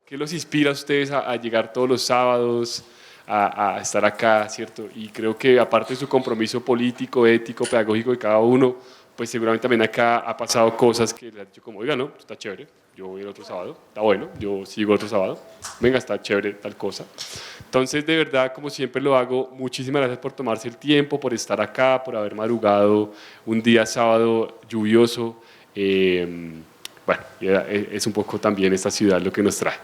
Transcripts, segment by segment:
¿Qué los inspira a ustedes a llegar todos los sábados, a estar acá, cierto? Y creo que aparte de su compromiso político, ético, pedagógico de cada uno, pues seguramente también acá ha pasado cosas que les han dicho como, oiga, no, está chévere, yo voy el otro sábado, está bueno, yo sigo el otro sábado, venga, está chévere tal cosa. Entonces, de verdad, como siempre lo hago, muchísimas gracias por tomarse el tiempo, por estar acá, por haber madrugado un día sábado lluvioso. Bueno, es un poco también esta ciudad lo que nos trae.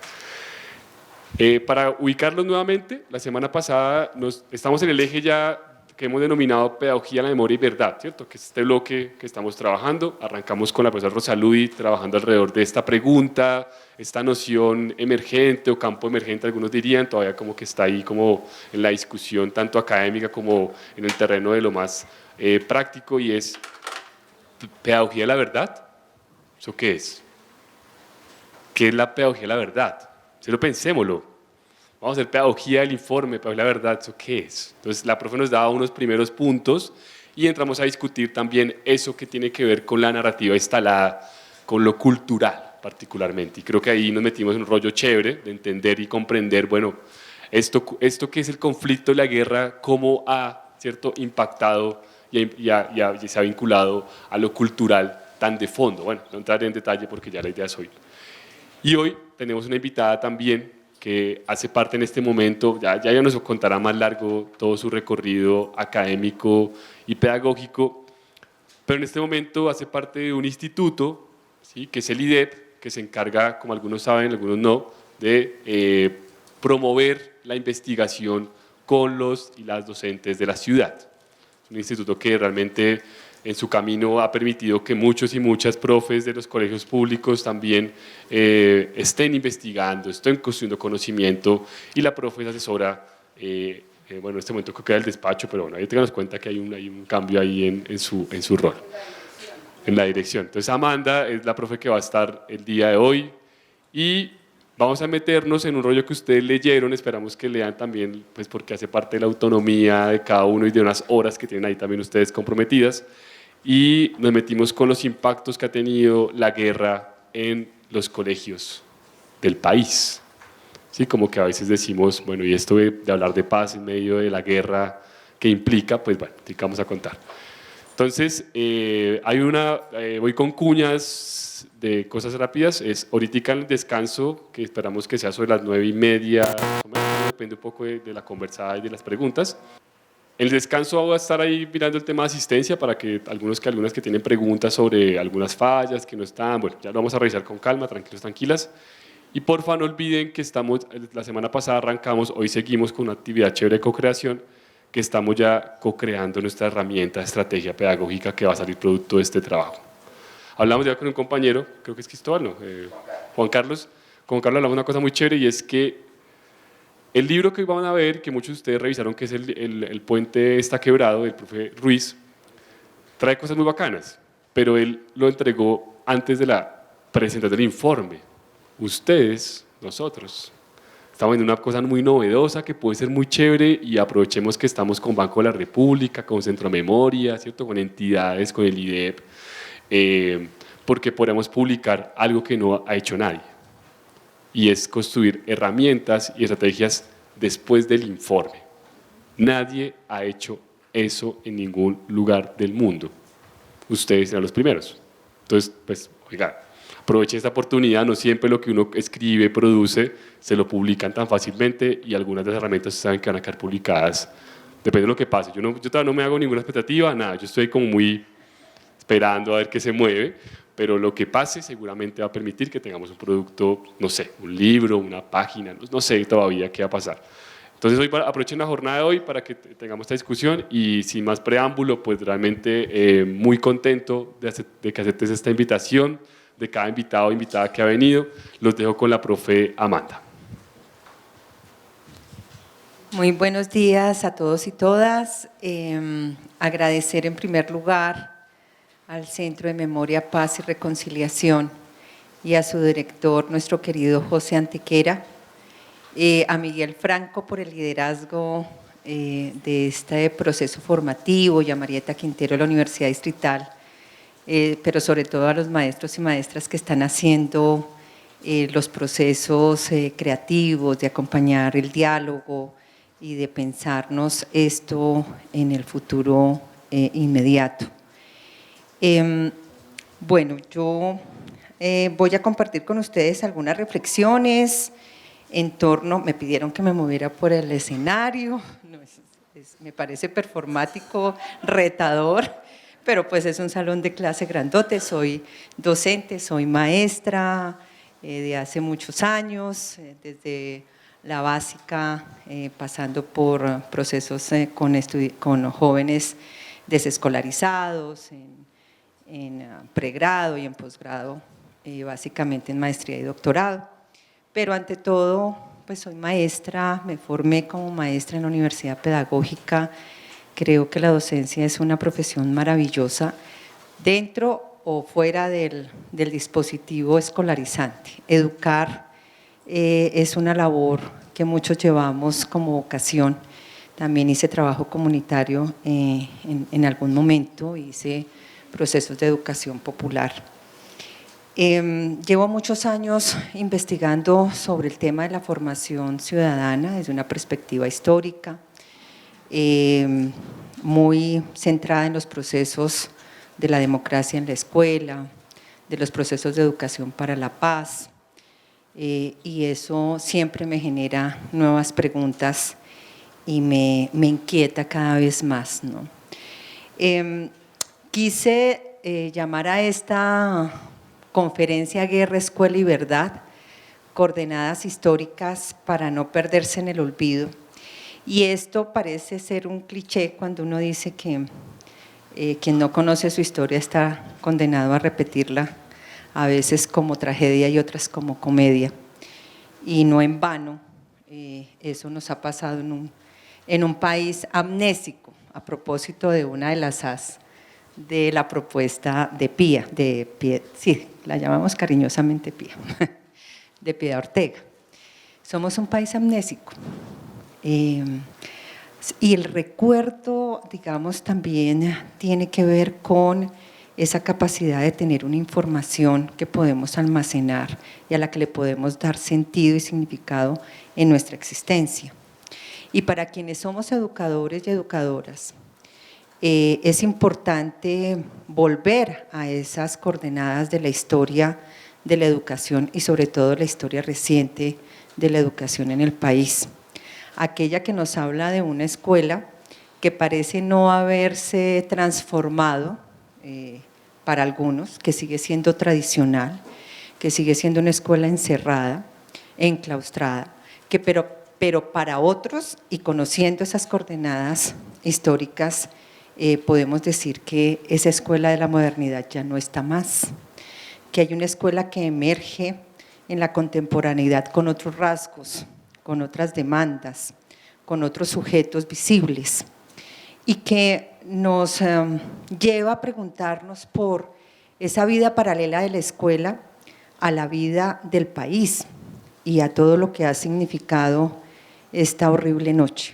Para ubicarlos nuevamente, la semana pasada estamos en el eje ya que hemos denominado Pedagogía, la Memoria y Verdad, ¿cierto? Que es este bloque que estamos trabajando. Arrancamos con la profesora Rosaludi trabajando alrededor de esta pregunta, esta noción emergente o campo emergente, algunos dirían, todavía como que está ahí como en la discusión tanto académica como en el terreno de lo más práctico, y es Pedagogía de la Verdad. ¿Eso qué es? ¿Qué es la pedagogía de la verdad? Si lo pensémoslo. Vamos a hacer pedagogía del informe, pedagogía de la verdad, ¿eso qué es? Entonces la profe nos daba unos primeros puntos y entramos a discutir también eso que tiene que ver con la narrativa instalada, con lo cultural particularmente. Y creo que ahí nos metimos en un rollo chévere de entender y comprender, bueno, esto que es el conflicto y la guerra, cómo ha, ¿cierto?, impactado y se ha vinculado a lo cultural tan de fondo. Bueno, no entraré en detalle porque ya la idea es hoy. Y hoy tenemos una invitada también que hace parte en este momento, ya nos contará más largo todo su recorrido académico y pedagógico, pero en este momento hace parte de un instituto, ¿sí?, que es el IDEP, que se encarga, como algunos saben, algunos no, de promover la investigación con los y las docentes de la ciudad. Es un instituto que realmente en su camino ha permitido que muchos y muchas profes de los colegios públicos también estén investigando, estén construyendo conocimiento, y la profe es asesora, bueno, en este momento creo que era el despacho, pero bueno, ahí tengamos cuenta que hay un cambio ahí en su rol, en la dirección. Entonces Amanda es la profe que va a estar el día de hoy, y vamos a meternos en un rollo que ustedes leyeron, esperamos que lean también, pues porque hace parte de la autonomía de cada uno y de unas horas que tienen ahí también ustedes comprometidas, y nos metimos con los impactos que ha tenido la guerra en los colegios del país. Sí, como que a veces decimos, bueno, y esto de hablar de paz en medio de la guerra, ¿qué implica? Pues bueno, te vamos a contar. Entonces, voy con cuñas de cosas rápidas, es ahorita en el descanso, que esperamos que sea sobre las 9:30, depende un poco de la conversada y de las preguntas. En el descanso voy a estar ahí mirando el tema de asistencia para que algunas que tienen preguntas sobre algunas fallas que no están, bueno, ya lo vamos a revisar con calma, tranquilos, tranquilas. Y porfa no olviden que la semana pasada arrancamos, hoy seguimos con una actividad chévere de co-creación, que estamos ya co-creando nuestra herramienta de estrategia pedagógica que va a salir producto de este trabajo. Hablamos ya con un compañero, creo que es Cristóbal, ¿no? Juan Carlos. Con Carlos hablamos de una cosa muy chévere, y es que el libro que hoy van a ver, que muchos de ustedes revisaron, que es el puente está quebrado, del profe Ruiz, trae cosas muy bacanas, pero él lo entregó antes de la presentación del informe. Ustedes, nosotros, estamos viendo una cosa muy novedosa que puede ser muy chévere, y aprovechemos que estamos con Banco de la República, con Centro Memoria, ¿cierto?, con entidades, con el IDEP, porque podemos publicar algo que no ha hecho nadie, y es construir herramientas y estrategias después del informe. Nadie ha hecho eso en ningún lugar del mundo. Ustedes serán los primeros. Entonces, pues, oiga, aprovechen esta oportunidad, no siempre lo que uno escribe, produce, se lo publican tan fácilmente, y algunas de las herramientas saben que van a quedar publicadas, depende de lo que pase. Yo todavía no me hago ninguna expectativa, nada, yo estoy como muy esperando a ver qué se mueve, pero lo que pase seguramente va a permitir que tengamos un producto, no sé, un libro, una página, no sé todavía qué va a pasar. Entonces hoy aprovechen la jornada de hoy para que tengamos esta discusión, y sin más preámbulo, pues realmente muy contento de que aceptes esta invitación, de cada invitado o invitada que ha venido. Los dejo con la profe Amanda. Muy buenos días a todos y todas. Agradecer en primer lugar al Centro de Memoria, Paz y Reconciliación y a su director, nuestro querido José Antequera, a Miguel Franco por el liderazgo de este proceso formativo y a Marieta Quintero de la Universidad Distrital, pero sobre todo a los maestros y maestras que están haciendo los procesos creativos de acompañar el diálogo y de pensarnos esto en el futuro inmediato. Bueno, yo voy a compartir con ustedes algunas reflexiones en torno, me pidieron que me moviera por el escenario, no, me parece performático, retador, pero pues es un salón de clase grandote, soy docente, soy maestra de hace muchos años, desde la básica, pasando por procesos con jóvenes desescolarizados, en pregrado y en posgrado, básicamente en maestría y doctorado. Pero ante todo, pues soy maestra, me formé como maestra en la Universidad Pedagógica. Creo que la docencia es una profesión maravillosa dentro o fuera del dispositivo escolarizante. Educar es una labor que muchos llevamos como vocación. También hice trabajo comunitario en algún momento, hice procesos de educación popular. Llevo muchos años investigando sobre el tema de la formación ciudadana desde una perspectiva histórica, muy centrada en los procesos de la democracia en la escuela, de los procesos de educación para la paz, y eso siempre me genera nuevas preguntas y me inquieta cada vez más, ¿no? Quise llamar a esta conferencia Guerra, Escuela y Verdad, coordenadas históricas para no perderse en el olvido. Y esto parece ser un cliché cuando uno dice que quien no conoce su historia está condenado a repetirla, a veces como tragedia y otras como comedia. Y no en vano, eso nos ha pasado en un país amnésico, a propósito de una de las as de la propuesta de Pía, sí, la llamamos cariñosamente Pía, de Piedad Ortega. Somos un país amnésico. Y el recuerdo, digamos, también tiene que ver con esa capacidad de tener una información que podemos almacenar y a la que le podemos dar sentido y significado en nuestra existencia. Y para quienes somos educadores y educadoras, es importante volver a esas coordenadas de la historia de la educación y sobre todo la historia reciente de la educación en el país. Aquella que nos habla de una escuela que parece no haberse transformado para algunos, que sigue siendo tradicional, que sigue siendo una escuela encerrada, enclaustrada, pero para otros, y conociendo esas coordenadas históricas, podemos decir que esa escuela de la modernidad ya no está más, que hay una escuela que emerge en la contemporaneidad con otros rasgos, con otras demandas, con otros sujetos visibles y que nos lleva a preguntarnos por esa vida paralela de la escuela a la vida del país y a todo lo que ha significado esta horrible noche,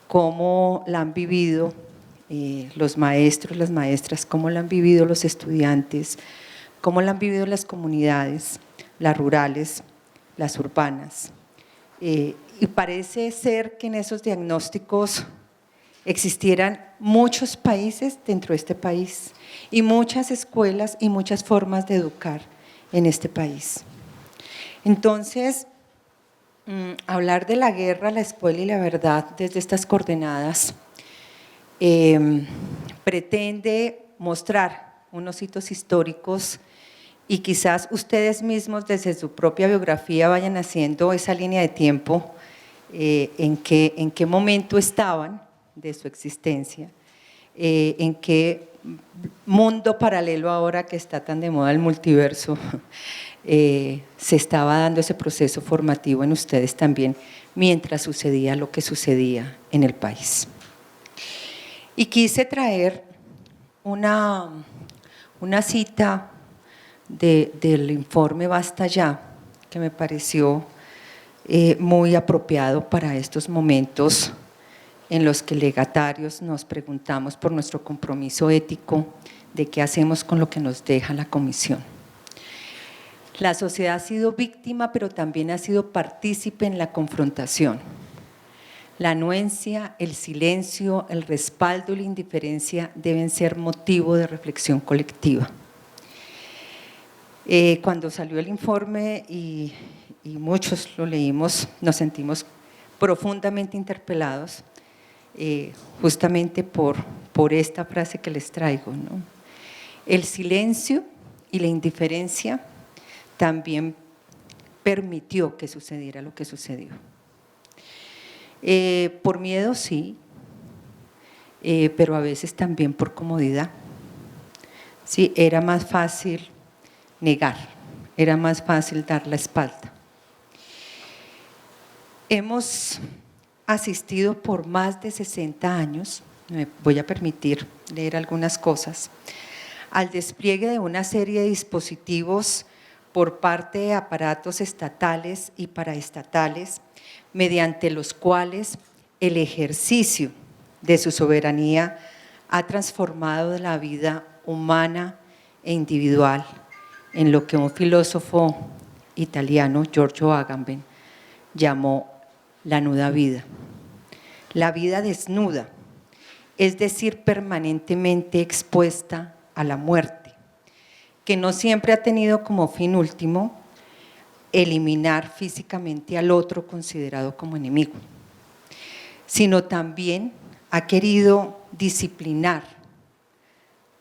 cómo la han vivido los maestros, las maestras, cómo la han vivido los estudiantes, cómo la han vivido las comunidades, las rurales, las urbanas. Y parece ser que en esos diagnósticos existieran muchos países dentro de este país y muchas escuelas y muchas formas de educar en este país. Entonces, hablar de la guerra, la escuela y la verdad desde estas coordenadas pretende mostrar unos hitos históricos y quizás ustedes mismos desde su propia biografía vayan haciendo esa línea de tiempo en qué momento estaban de su existencia, en qué mundo paralelo ahora que está tan de moda el multiverso se estaba dando ese proceso formativo en ustedes también mientras sucedía lo que sucedía en el país. Y quise traer una cita del informe Basta Ya, que me pareció muy apropiado para estos momentos en los que legatarios nos preguntamos por nuestro compromiso ético de qué hacemos con lo que nos deja la comisión. La sociedad ha sido víctima, pero también ha sido partícipe en la confrontación. La anuencia, el silencio, el respaldo y la indiferencia deben ser motivo de reflexión colectiva. Cuando salió el informe y muchos lo leímos, nos sentimos profundamente interpelados, justamente por esta frase que les traigo, ¿no? El silencio y la indiferencia también permitió que sucediera lo que sucedió. Por miedo sí, pero a veces también por comodidad. Sí, era más fácil negar, era más fácil dar la espalda. Hemos asistido por más de 60 años, me voy a permitir leer algunas cosas, al despliegue de una serie de dispositivos por parte de aparatos estatales y paraestatales, mediante los cuales el ejercicio de su soberanía ha transformado la vida humana e individual en lo que un filósofo italiano, Giorgio Agamben, llamó la nuda vida. La vida desnuda, es decir, permanentemente expuesta a la muerte, que no siempre ha tenido como fin último eliminar físicamente al otro considerado como enemigo, sino también ha querido disciplinar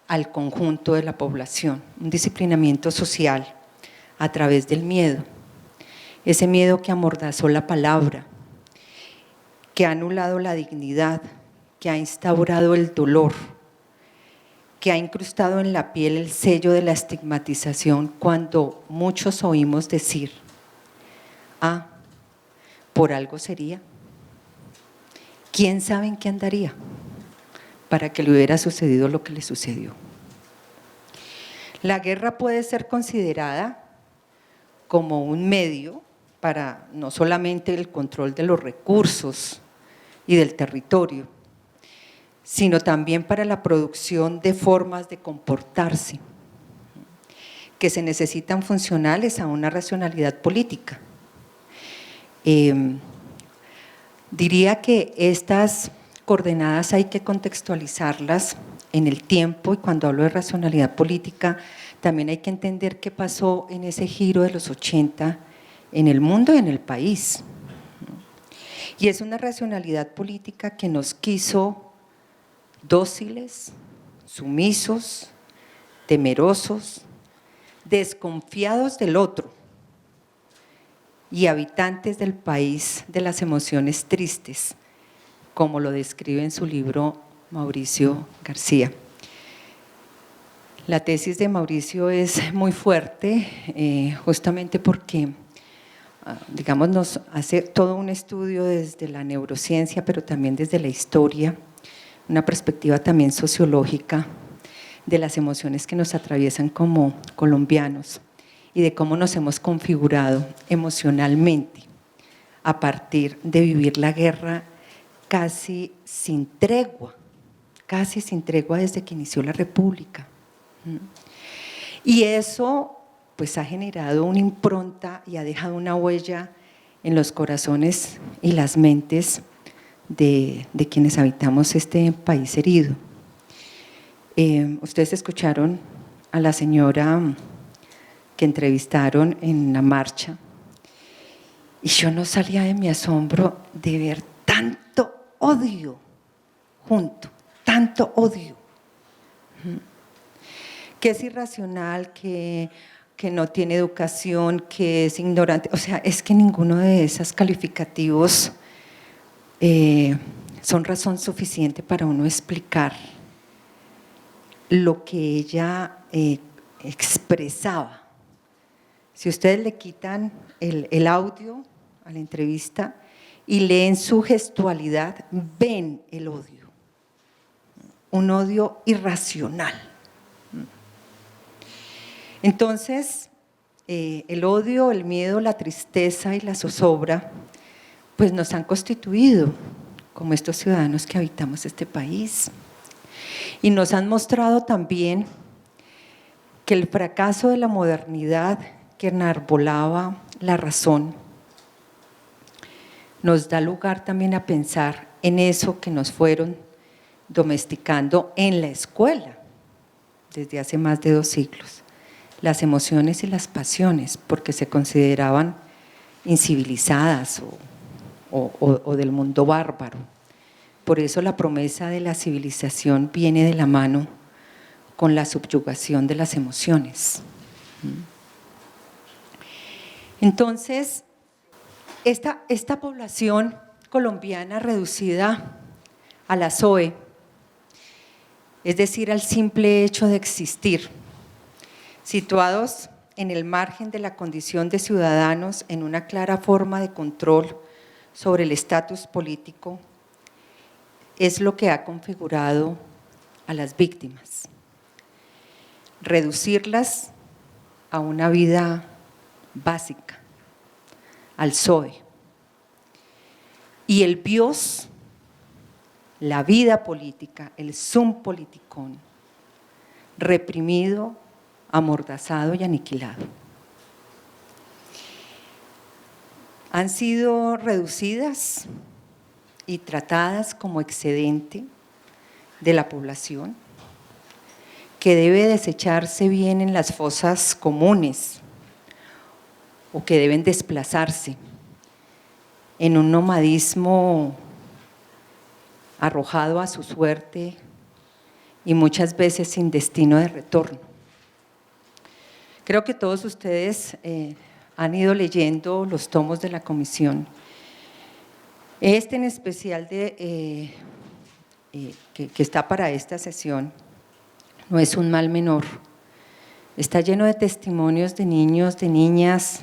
al conjunto de la población, un disciplinamiento social a través del miedo, ese miedo que amordazó la palabra, que ha anulado la dignidad, que ha instaurado el dolor, que ha incrustado en la piel el sello de la estigmatización cuando muchos oímos decir, ah, por algo sería. ¿Quién sabe en qué andaría para que le hubiera sucedido lo que le sucedió? La guerra puede ser considerada como un medio para no solamente el control de los recursos y del territorio, sino también para la producción de formas de comportarse que se necesitan funcionales a una racionalidad política. Diría que estas coordenadas hay que contextualizarlas en el tiempo, y cuando hablo de racionalidad política también hay que entender qué pasó en ese giro de los 80 en el mundo y en el país. Y es una racionalidad política que nos quiso dóciles, sumisos, temerosos, desconfiados del otro y habitantes del país de las emociones tristes, como lo describe en su libro Mauricio García. La tesis de Mauricio es muy fuerte, justamente porque, digamos, nos hace todo un estudio desde la neurociencia, pero también desde la historia, una perspectiva también sociológica de las emociones que nos atraviesan como colombianos y de cómo nos hemos configurado emocionalmente a partir de vivir la guerra casi sin tregua desde que inició la República. Y eso pues ha generado una impronta y ha dejado una huella en los corazones y las mentes de quienes habitamos este país herido. Ustedes escucharon a la señora que entrevistaron en la marcha y yo no salía de mi asombro de ver tanto odio junto, tanto odio, que es irracional, que no tiene educación, que es ignorante. O sea, es que ninguno de esos calificativos son razón suficiente para uno explicar lo que ella expresaba. Si ustedes le quitan el audio a la entrevista y leen su gestualidad, ven el odio, un odio irracional. Entonces, el odio, el miedo, la tristeza y la zozobra, pues nos han constituido como estos ciudadanos que habitamos este país. Y nos han mostrado también que el fracaso de la modernidad que enarbolaba la razón nos da lugar también a pensar en eso que nos fueron domesticando en la escuela desde hace más de 2 siglos, las emociones y las pasiones, porque se consideraban incivilizadas o del mundo bárbaro. Por eso la promesa de la civilización viene de la mano con la subyugación de las emociones. Entonces, esta población colombiana reducida a la SOE, es decir, al simple hecho de existir, situados en el margen de la condición de ciudadanos en una clara forma de control sobre el estatus político, es lo que ha configurado a las víctimas. Reducirlas a una vida básica, al SOE. Y el bios, la vida política, el sum politicón, reprimido, amordazado y aniquilado. Han sido reducidas y tratadas como excedente de la población, que debe desecharse bien en las fosas comunes o que deben desplazarse en un nomadismo arrojado a su suerte y muchas veces sin destino de retorno. Creo que todos ustedes han ido leyendo los tomos de la comisión. Este en especial que está para esta sesión no es un mal menor. Está lleno de testimonios de niños, de niñas,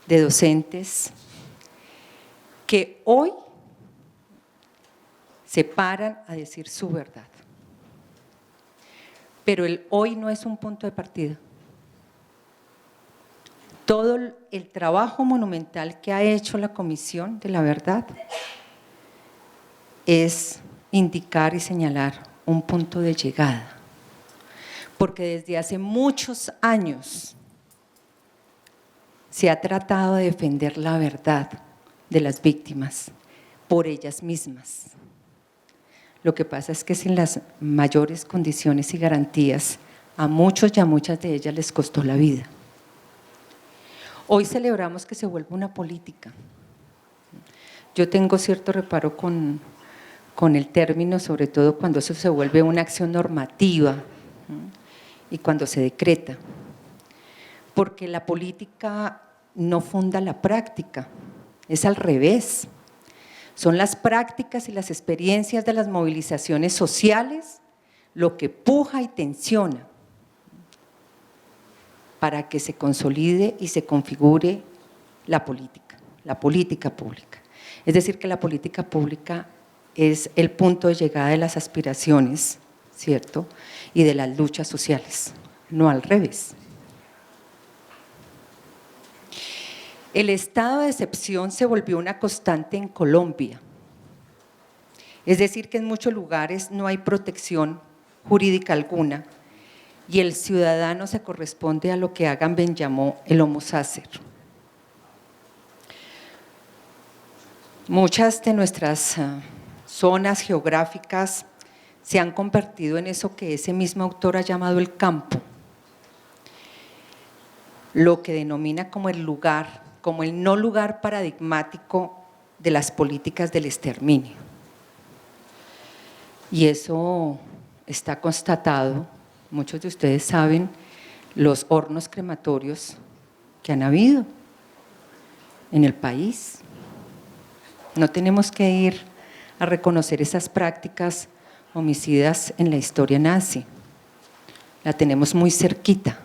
de docentes que hoy se paran a decir su verdad. Pero el hoy no es un punto de partida. Todo el trabajo monumental que ha hecho la Comisión de la Verdad es indicar y señalar un punto de llegada. Porque desde hace muchos años se ha tratado de defender la verdad de las víctimas por ellas mismas. Lo que pasa es que sin las mayores condiciones y garantías, a muchos y a muchas de ellas les costó la vida. Hoy celebramos que se vuelva una política. Yo tengo cierto reparo con el término, sobre todo cuando eso se vuelve una acción normativa y cuando se decreta, porque la política no funda la práctica, es al revés. Son las prácticas y las experiencias de las movilizaciones sociales lo que puja y tensiona para que se consolide y se configure la política pública. Es decir, que la política pública es el punto de llegada de las aspiraciones, ¿cierto?, y de las luchas sociales, no al revés. El estado de excepción se volvió una constante en Colombia. Es decir, que en muchos lugares no hay protección jurídica alguna y el ciudadano se corresponde a lo que Agamben llamó el homo sacer. Muchas de nuestras zonas geográficas se han convertido en eso que ese mismo autor ha llamado el campo, lo que denomina como el lugar, como el no lugar paradigmático de las políticas del exterminio. Y eso está constatado, muchos de ustedes saben los hornos crematorios que han habido en el país. No tenemos que ir a reconocer esas prácticas homicidas en la historia nazi, la tenemos muy cerquita,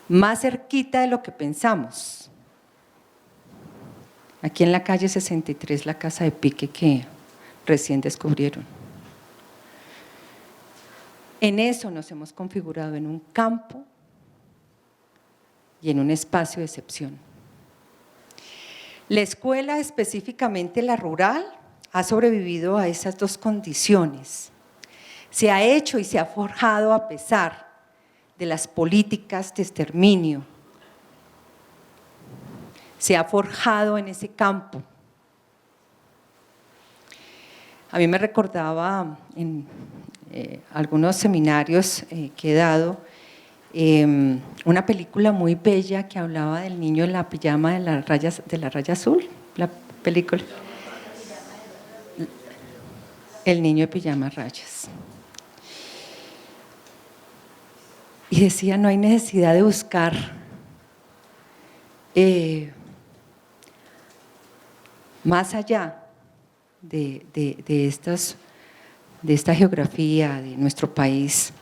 más cerquita de lo que pensamos. Aquí en la calle 63, la casa de pique que recién descubrieron. En eso nos hemos configurado, en un campo y en un espacio de excepción. La escuela, específicamente la rural, ha sobrevivido a esas dos condiciones. Se ha hecho y se ha forjado a pesar de las políticas de exterminio. Se ha forjado en ese campo. A mí me recordaba en algunos seminarios que he dado una película muy bella que hablaba del niño en la pijama de la raya azul, la película. El niño de pijama rayas. Y decía, no hay necesidad de buscar más allá de esta geografía de nuestro país,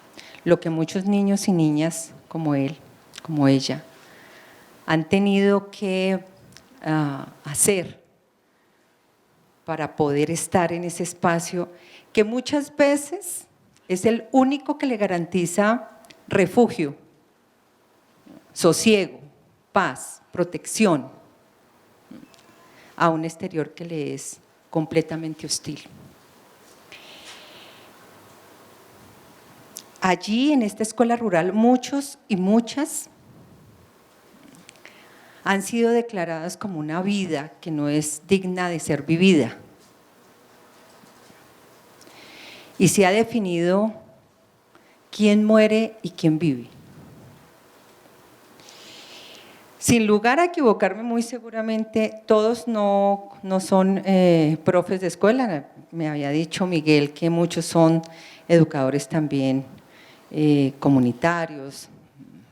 lo que muchos niños y niñas como él, como ella, han tenido que hacer para poder estar en ese espacio que muchas veces es el único que le garantiza refugio, sosiego, paz, protección a un exterior que le es completamente hostil. Allí, en esta escuela rural, muchos y muchas han sido declaradas como una vida que no es digna de ser vivida. Y se ha definido quién muere y quién vive. Sin lugar a equivocarme, muy seguramente todos no son profes de escuela. Me había dicho Miguel que muchos son educadores también comunitarios,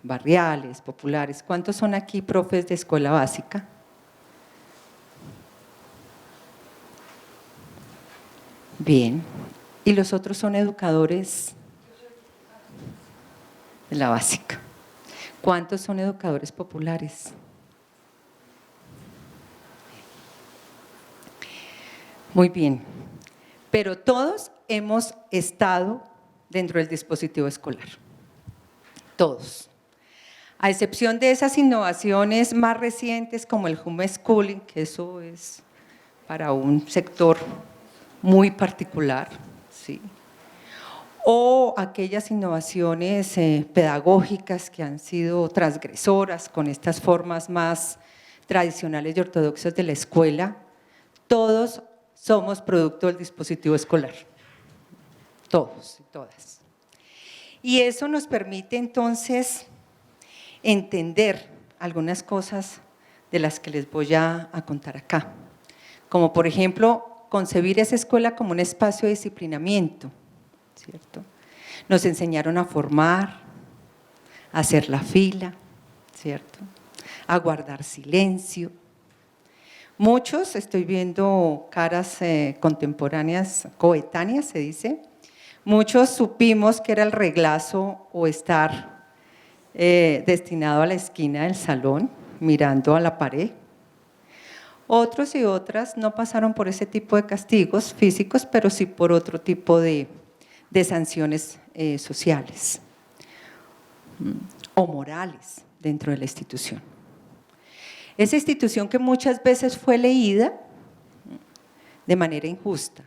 barriales, populares. ¿Cuántos son aquí profes de escuela básica? Bien. ¿Y los otros son educadores de la básica? ¿Cuántos son educadores populares? Muy bien. Pero todos hemos estado dentro del dispositivo escolar. Todos. A excepción de esas innovaciones más recientes como el homeschooling, que eso es para un sector muy particular, ¿sí? O aquellas innovaciones pedagógicas que han sido transgresoras con estas formas más tradicionales y ortodoxas de la escuela, todos somos producto del dispositivo escolar, todos y todas. Y eso nos permite entonces entender algunas cosas de las que les voy a contar acá, como por ejemplo, concebir esa escuela como un espacio de disciplinamiento, ¿cierto? Nos enseñaron a formar, a hacer la fila, ¿cierto? A guardar silencio. Muchos, estoy viendo caras contemporáneas, coetáneas se dice, muchos supimos que era el reglazo o estar destinado a la esquina del salón, mirando a la pared. Otros y otras no pasaron por ese tipo de castigos físicos, pero sí por otro tipo de sanciones sociales o morales dentro de la institución. Esa institución que muchas veces fue leída de manera injusta,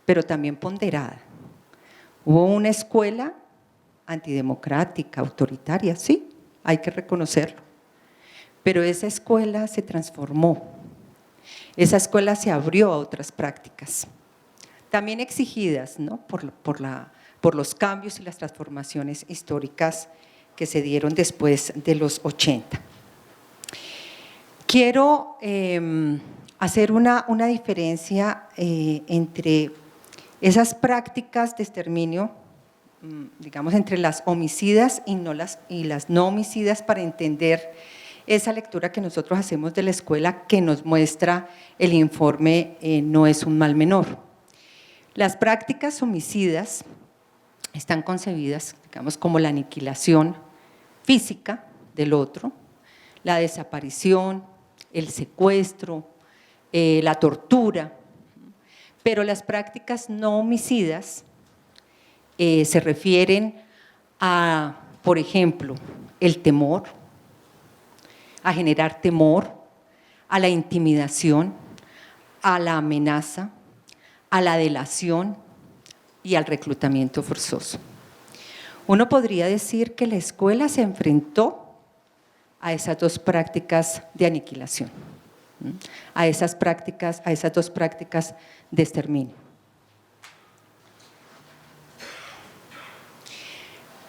pero también ponderada. Hubo una escuela antidemocrática, autoritaria, sí, hay que reconocerlo, pero esa escuela se transformó, esa escuela se abrió a otras prácticas, también exigidas, ¿no? por los cambios y las transformaciones históricas que se dieron después de los 80. Quiero hacer una diferencia entre esas prácticas de exterminio, digamos, entre las homicidas y las no homicidas, para entender esa lectura que nosotros hacemos de la escuela que nos muestra el informe No es un mal menor. Las prácticas homicidas están concebidas, digamos, como la aniquilación física del otro, la desaparición, el secuestro, la tortura, pero las prácticas no homicidas se refieren a, por ejemplo, el temor, a generar temor, a la intimidación, a la amenaza, a la delación y al reclutamiento forzoso. Uno podría decir que la escuela se enfrentó a esas dos prácticas de aniquilación, a esas dos prácticas de exterminio.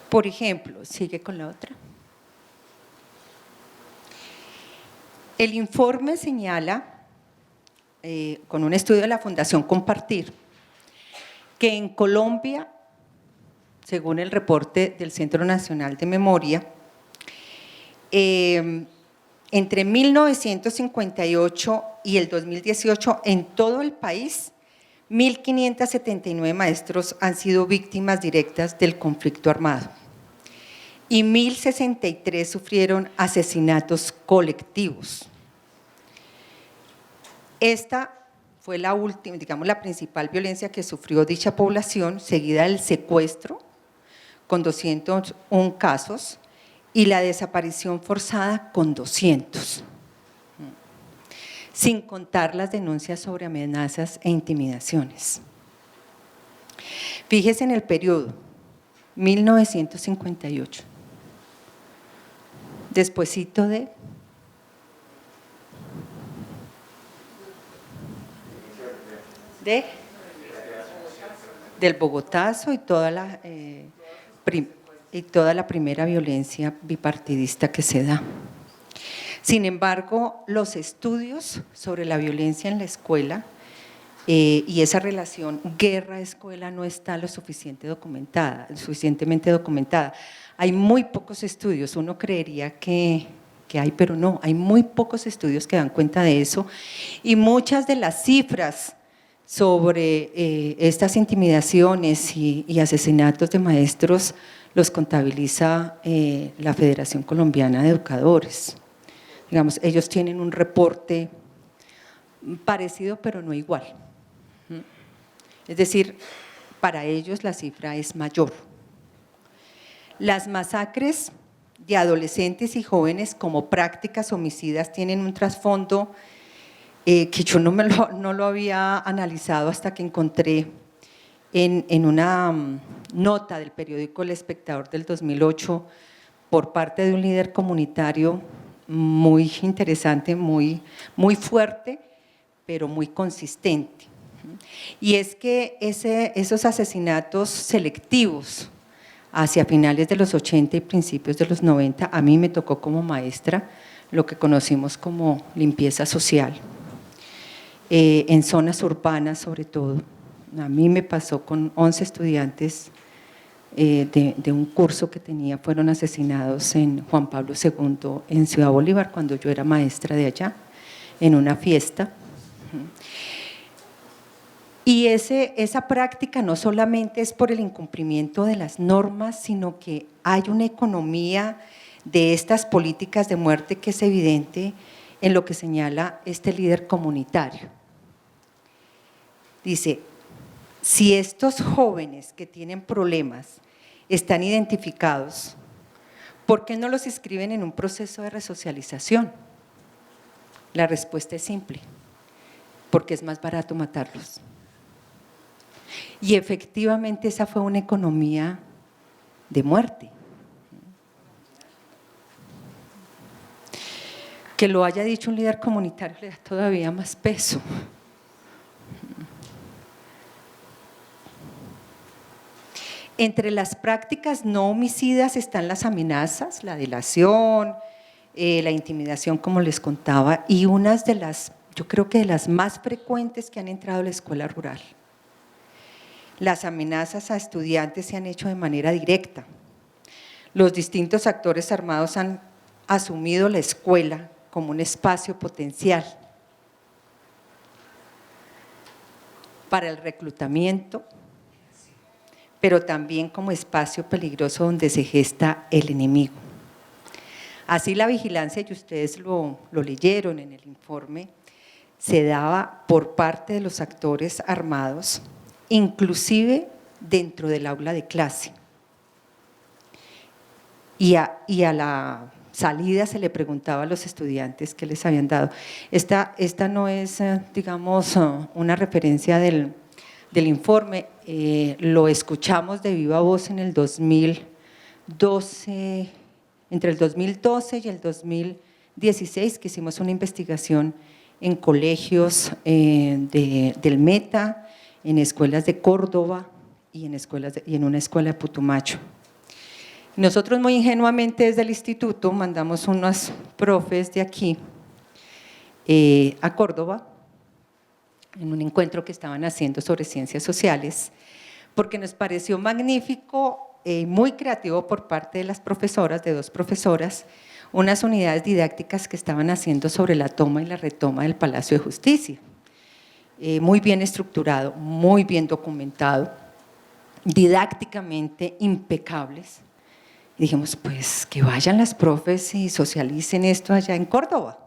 Por ejemplo, sigue con la otra. El informe señala, con un estudio de la Fundación Compartir, que en Colombia, según el reporte del Centro Nacional de Memoria, entre 1958 y el 2018, en todo el país, 1.579 maestros han sido víctimas directas del conflicto armado y 1.063 sufrieron asesinatos colectivos. Esta fue la última, digamos, la principal violencia que sufrió dicha población, seguida del secuestro, con 201 casos, y la desaparición forzada con 200, sin contar las denuncias sobre amenazas e intimidaciones. Fíjese en el periodo 1958, despuesito del Bogotazo y toda la primera violencia bipartidista que se da. Sin embargo, los estudios sobre la violencia en la escuela y esa relación guerra-escuela no está lo suficientemente documentada. Hay muy pocos estudios, uno creería que hay, pero no, hay muy pocos estudios que dan cuenta de eso, y muchas de las cifras sobre estas intimidaciones y asesinatos de maestros los contabiliza la Federación Colombiana de Educadores. Digamos, ellos tienen un reporte parecido, pero no igual. Es decir, para ellos la cifra es mayor. Las masacres de adolescentes y jóvenes como prácticas homicidas tienen un trasfondo que yo no lo había analizado hasta que encontré en una nota del periódico El Espectador del 2008 por parte de un líder comunitario muy interesante, muy fuerte, pero muy consistente. Y es que esos asesinatos selectivos hacia finales de los 80 y principios de los 90, a mí me tocó como maestra lo que conocimos como limpieza social, en zonas urbanas sobre todo. A mí me pasó con 11 estudiantes de un curso que tenía, fueron asesinados en Juan Pablo II, en Ciudad Bolívar, cuando yo era maestra de allá, en una fiesta. Y esa práctica no solamente es por el incumplimiento de las normas, sino que hay una economía de estas políticas de muerte que es evidente en lo que señala este líder comunitario. Dice, si estos jóvenes que tienen problemas están identificados, ¿por qué no los inscriben en un proceso de resocialización? La respuesta es simple, porque es más barato matarlos. Y efectivamente esa fue una economía de muerte. Que lo haya dicho un líder comunitario le da todavía más peso. Entre las prácticas no homicidas están las amenazas, la delación, la intimidación, como les contaba, y unas de las, yo creo que de las más frecuentes que han entrado a la escuela rural. Las amenazas a estudiantes se han hecho de manera directa. Los distintos actores armados han asumido la escuela como un espacio potencial para el reclutamiento, pero también como espacio peligroso donde se gesta el enemigo. Así la vigilancia, y ustedes lo leyeron en el informe, se daba por parte de los actores armados, inclusive dentro del aula de clase. Y a la salida se le preguntaba a los estudiantes qué les habían dado. Esta no es, digamos, una referencia del informe, lo escuchamos de viva voz en el 2012, entre el 2012 y el 2016, que hicimos una investigación en colegios del Meta, en escuelas de Córdoba y en una escuela de Putumayo. Nosotros muy ingenuamente desde el instituto mandamos unos profes de aquí a Córdoba en un encuentro que estaban haciendo sobre ciencias sociales, porque nos pareció magnífico y muy creativo por parte de las profesoras, de 2 profesoras, unas unidades didácticas que estaban haciendo sobre la toma y la retoma del Palacio de Justicia. Muy bien estructurado, muy bien documentado, didácticamente impecables. Y dijimos, pues que vayan las profes y socialicen esto allá en Córdoba.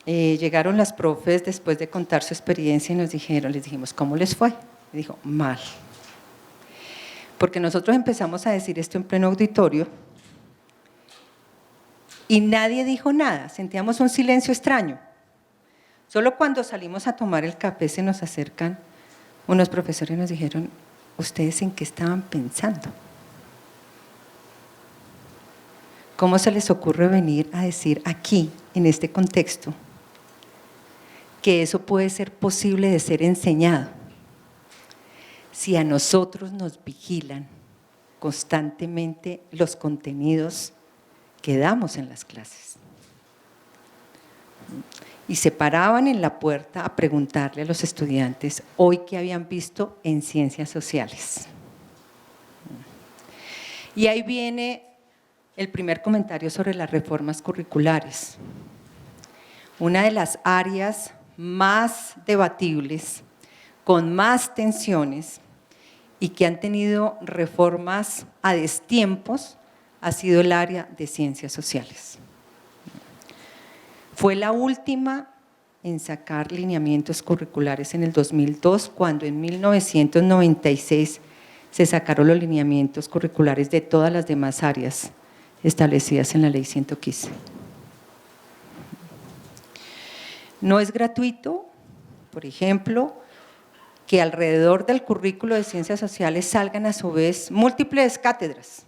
Llegaron las profes después de contar su experiencia y les dijimos, ¿cómo les fue? Y dijo, mal. Porque nosotros empezamos a decir esto en pleno auditorio y nadie dijo nada, sentíamos un silencio extraño. Solo cuando salimos a tomar el café se nos acercan unos profesores y nos dijeron, ¿ustedes en qué estaban pensando? ¿Cómo se les ocurre venir a decir aquí, en este contexto, que eso puede ser posible de ser enseñado? Si a nosotros nos vigilan constantemente los contenidos que damos en las clases. Y se paraban en la puerta a preguntarle a los estudiantes hoy qué habían visto en ciencias sociales. Y ahí viene el primer comentario sobre las reformas curriculares. Una de las áreas más debatibles, con más tensiones y que han tenido reformas a destiempos, ha sido el área de ciencias sociales. Fue la última en sacar lineamientos curriculares en el 2002, cuando en 1996 se sacaron los lineamientos curriculares de todas las demás áreas establecidas en la Ley 115. No es gratuito, por ejemplo, que alrededor del currículo de ciencias sociales salgan a su vez múltiples cátedras,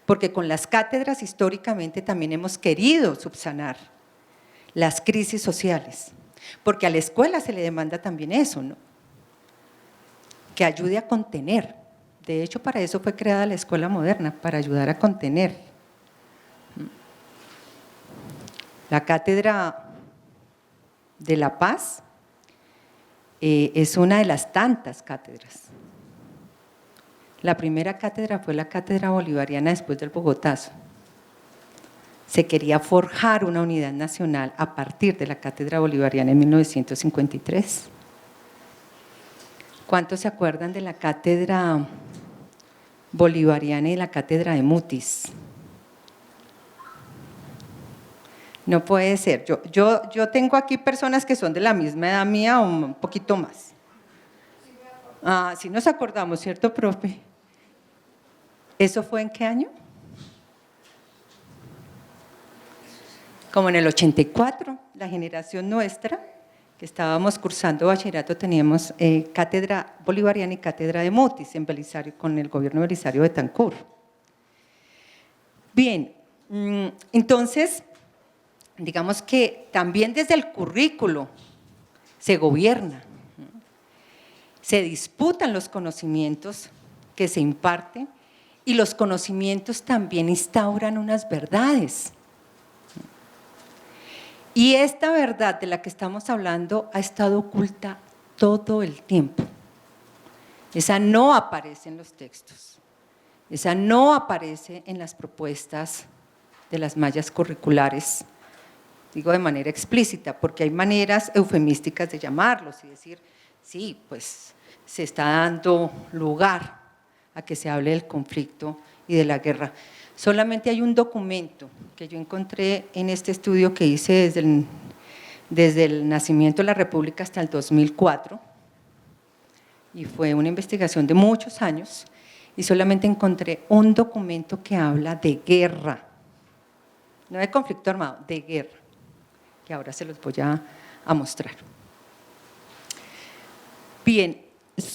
porque con las cátedras históricamente también hemos querido subsanar las crisis sociales, porque a la escuela se le demanda también eso, ¿no? Que ayude a contener. De hecho, para eso fue creada la escuela moderna, para ayudar a contener. La cátedra de la paz es una de las tantas cátedras. La primera cátedra fue la cátedra bolivariana después del Bogotazo. Se quería forjar una unidad nacional a partir de la cátedra bolivariana en 1953. ¿Cuántos se acuerdan de la cátedra bolivariana y la cátedra de Mutis? No puede ser. Yo tengo aquí personas que son de la misma edad mía o un poquito más. Sí nos acordamos, ¿cierto, profe? ¿Eso fue en qué año? Como en el 84, la generación nuestra, que estábamos cursando bachillerato, teníamos cátedra bolivariana y cátedra de Mutis en Belisario, con el gobierno de Belisario Betancur. Bien, entonces, digamos que también desde el currículo se gobierna, se disputan los conocimientos que se imparten y los conocimientos también instauran unas verdades. Y esta verdad de la que estamos hablando ha estado oculta todo el tiempo. Esa no aparece en los textos, esa no aparece en las propuestas de las mallas curriculares, digo de manera explícita, porque hay maneras eufemísticas de llamarlos y decir, sí, pues se está dando lugar a que se hable del conflicto y de la guerra. Solamente hay un documento que yo encontré en este estudio que hice desde el nacimiento de la República hasta el 2004, y fue una investigación de muchos años, y solamente encontré un documento que habla de guerra, no de conflicto armado, de guerra, que ahora se los voy a mostrar. Bien,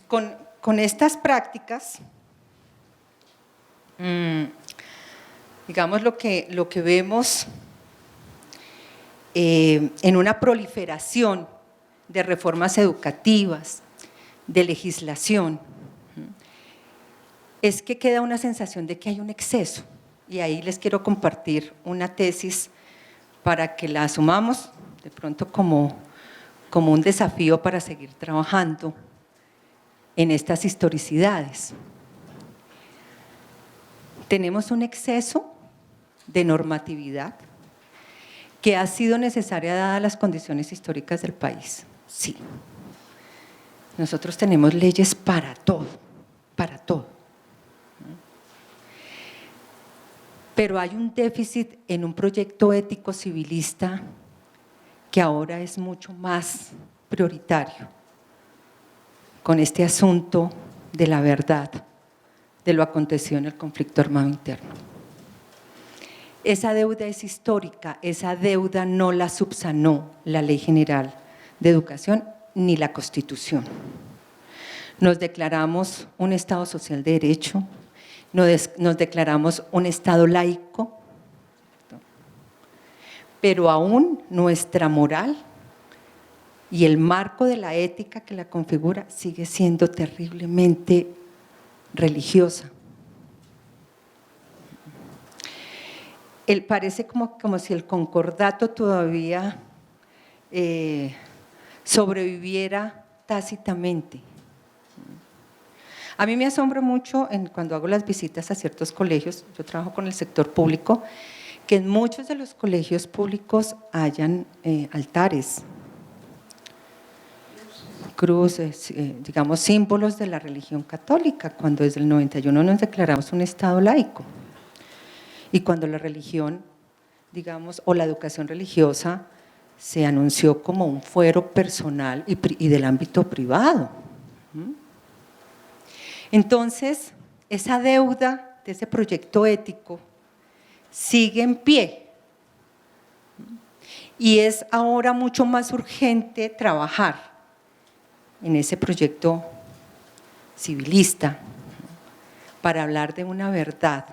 con estas prácticas, digamos lo que vemos en una proliferación de reformas educativas, de legislación, es que queda una sensación de que hay un exceso, y ahí les quiero compartir una tesis para que la asumamos de pronto como un desafío para seguir trabajando en estas historicidades. Tenemos un exceso de normatividad que ha sido necesaria dadas las condiciones históricas del país. Sí. Nosotros tenemos leyes para todo, para todo. Pero hay un déficit en un proyecto ético civilista que ahora es mucho más prioritario con este asunto de la verdad, de lo acontecido en el conflicto armado interno. Esa deuda es histórica, esa deuda no la subsanó la Ley General de Educación ni la Constitución. Nos declaramos un Estado social de derecho, nos declaramos un Estado laico, pero aún nuestra moral y el marco de la ética que la configura sigue siendo terriblemente religiosa. Parece como si el concordato todavía sobreviviera tácitamente. A mí me asombra mucho cuando hago las visitas a ciertos colegios, yo trabajo con el sector público, que en muchos de los colegios públicos hayan altares, cruces, digamos símbolos de la religión católica, cuando desde el 91 nos declaramos un Estado laico. Y cuando la religión, digamos, o la educación religiosa se anunció como un fuero personal y del ámbito privado. Entonces, esa deuda de ese proyecto ético sigue en pie y es ahora mucho más urgente trabajar en ese proyecto civilista para hablar de una verdad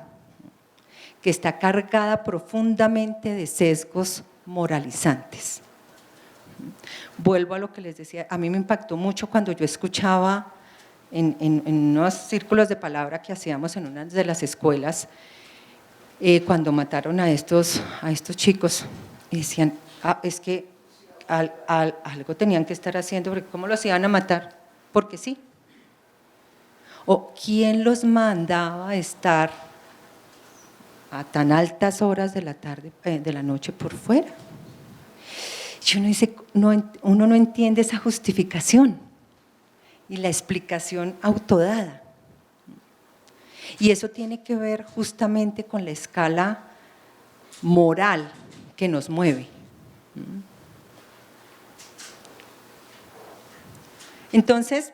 que está cargada profundamente de sesgos moralizantes. Vuelvo a lo que les decía, a mí me impactó mucho cuando yo escuchaba en unos círculos de palabra que hacíamos en una de las escuelas, cuando mataron a estos chicos, y decían, es que algo tenían que estar haciendo, porque ¿cómo los iban a matar? Porque sí. ¿O quién los mandaba a estar a tan altas horas de la tarde, de la noche por fuera? Y uno dice, uno no entiende esa justificación y la explicación autodada. Y eso tiene que ver justamente con la escala moral que nos mueve. Entonces,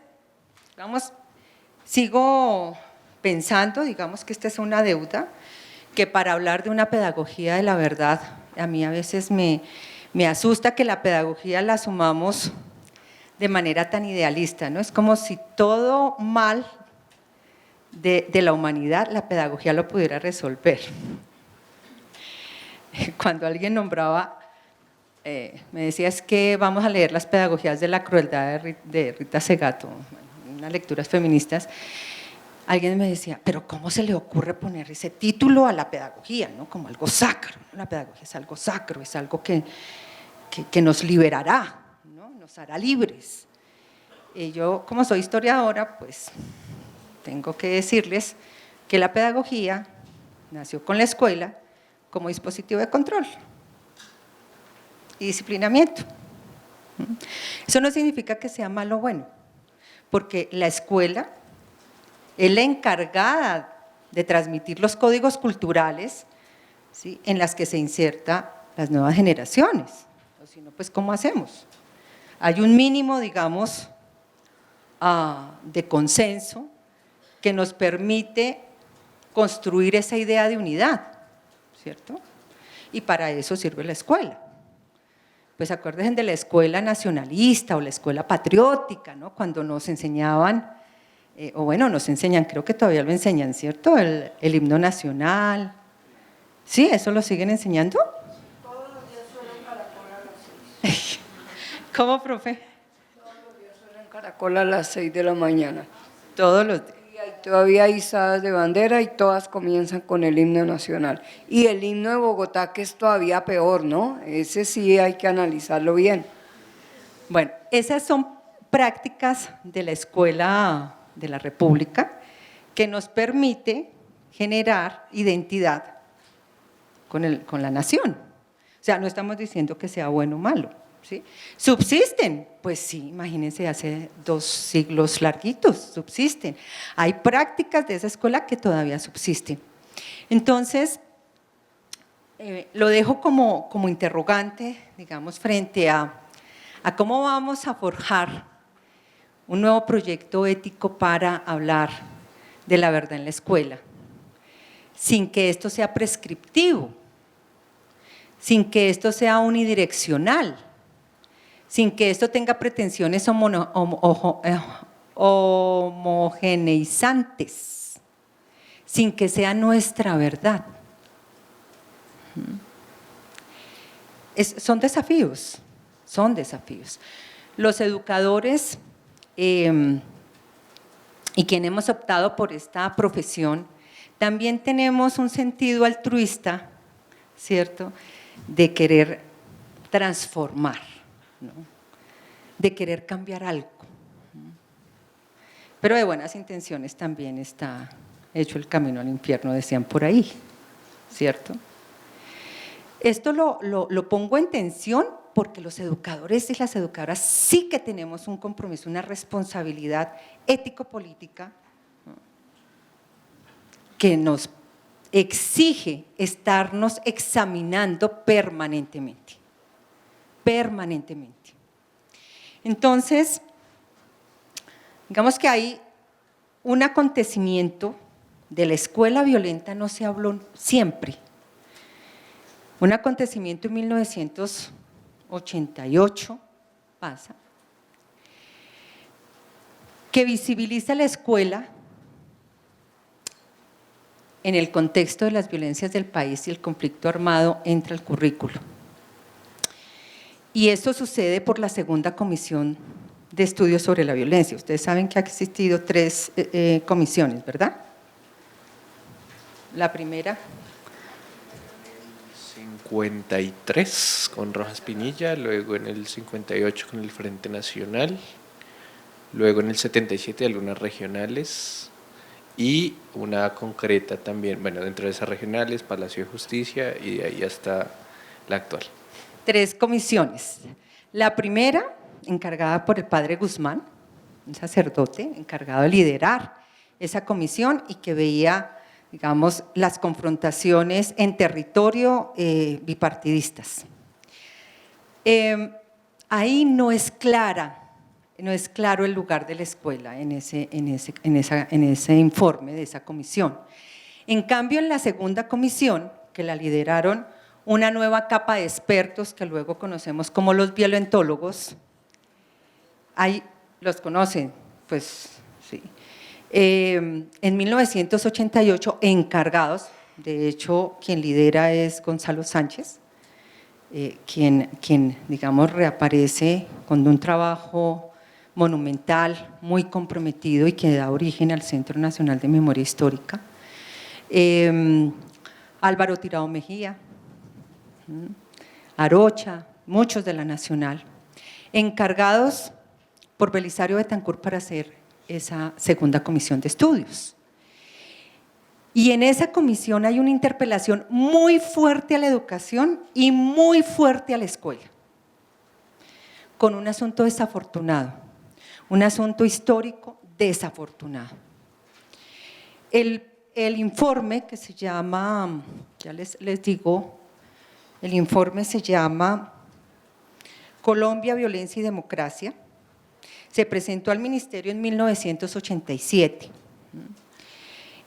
sigo pensando, digamos que esta es una deuda, que para hablar de una pedagogía de la verdad, a mí a veces me asusta que la pedagogía la asumamos de manera tan idealista, ¿no? Es como si todo mal de la humanidad, la pedagogía lo pudiera resolver. Cuando alguien nombraba, me decía, es que vamos a leer las pedagogías de la crueldad de Rita Segato, unas lecturas feministas, alguien me decía, pero ¿cómo se le ocurre poner ese título a la pedagogía, ¿no? Como algo sacro, ¿no? La pedagogía es algo sacro, es algo que nos liberará, ¿no? Nos hará libres. Y yo, como soy historiadora, pues tengo que decirles que la pedagogía nació con la escuela como dispositivo de control y disciplinamiento. Eso no significa que sea malo o bueno, porque la escuela es la encargada de transmitir los códigos culturales, ¿sí?, en las que se insertan las nuevas generaciones. O si no, pues ¿cómo hacemos? Hay un mínimo, digamos, de consenso que nos permite construir esa idea de unidad, ¿cierto? Y para eso sirve la escuela. Pues acuérdense de la escuela nacionalista o la escuela patriótica, ¿no? Cuando nos enseñaban, o bueno, nos enseñan, creo que todavía lo enseñan, ¿cierto? El himno nacional. ¿Sí? ¿Eso lo siguen enseñando? Todos los días suenan Caracol a las 6. ¿Cómo, profe? Todos los días suenan Caracol a las 6 de la mañana. Todos los días. Y todavía hay izadas de bandera y todas comienzan con el himno nacional. Y el himno de Bogotá, que es todavía peor, ¿no? Ese sí hay que analizarlo bien. Bueno, esas son prácticas de la Escuela de la República que nos permite generar identidad con la nación. O sea, no estamos diciendo que sea bueno o malo, ¿sí? ¿Subsisten? Pues sí, imagínense, hace 2 siglos larguitos subsisten. Hay prácticas de esa escuela que todavía subsisten. Entonces, lo dejo como interrogante, digamos, frente a cómo vamos a forjar un nuevo proyecto ético para hablar de la verdad en la escuela, sin que esto sea prescriptivo, sin que esto sea unidireccional, sin que esto tenga pretensiones homogeneizantes, sin que sea nuestra verdad. Son desafíos. Los educadores y quienes hemos optado por esta profesión, también tenemos un sentido altruista, ¿cierto?, de querer transformar, ¿no?, de querer cambiar algo. Pero de buenas intenciones también está hecho el camino al infierno, decían por ahí, ¿cierto? Esto lo pongo en tensión porque los educadores y las educadoras sí que tenemos un compromiso, una responsabilidad ético-política, ¿no?, que nos exige estarnos examinando permanentemente. Entonces, digamos que hay un acontecimiento de la escuela violenta, no se habló siempre. Un acontecimiento en 1988 pasa, que visibiliza la escuela en el contexto de las violencias del país y el conflicto armado entra al currículo. Y esto sucede por la segunda comisión de estudios sobre la violencia. Ustedes saben que ha existido 3 comisiones, ¿verdad? La primera. 53 con Rojas Pinilla, luego en el 58 con el Frente Nacional, luego en el 77 algunas regionales y una concreta también, bueno, dentro de esas regionales, Palacio de Justicia y de ahí hasta la actual. 3 comisiones. La primera, encargada por el padre Guzmán, un sacerdote encargado de liderar esa comisión y que veía, digamos, las confrontaciones en territorio bipartidistas. Ahí no es claro el lugar de la escuela en ese informe de esa comisión. En cambio, en la segunda comisión, que la lideraron una nueva capa de expertos que luego conocemos como los violentólogos, ahí los conocen, pues sí. En 1988 encargados, de hecho quien lidera es Gonzalo Sánchez, quien digamos reaparece con un trabajo monumental, muy comprometido y que da origen al Centro Nacional de Memoria Histórica. Álvaro Tirado Mejía, Arocha, muchos de la Nacional, encargados por Belisario Betancur para hacer esa segunda comisión de estudios. Y en esa comisión hay una interpelación muy fuerte a la educación y muy fuerte a la escuela, con un asunto desafortunado, un asunto histórico desafortunado. El informe que se llama, ya les digo, el informe se llama Colombia, Violencia y Democracia, Se presentó al ministerio en 1987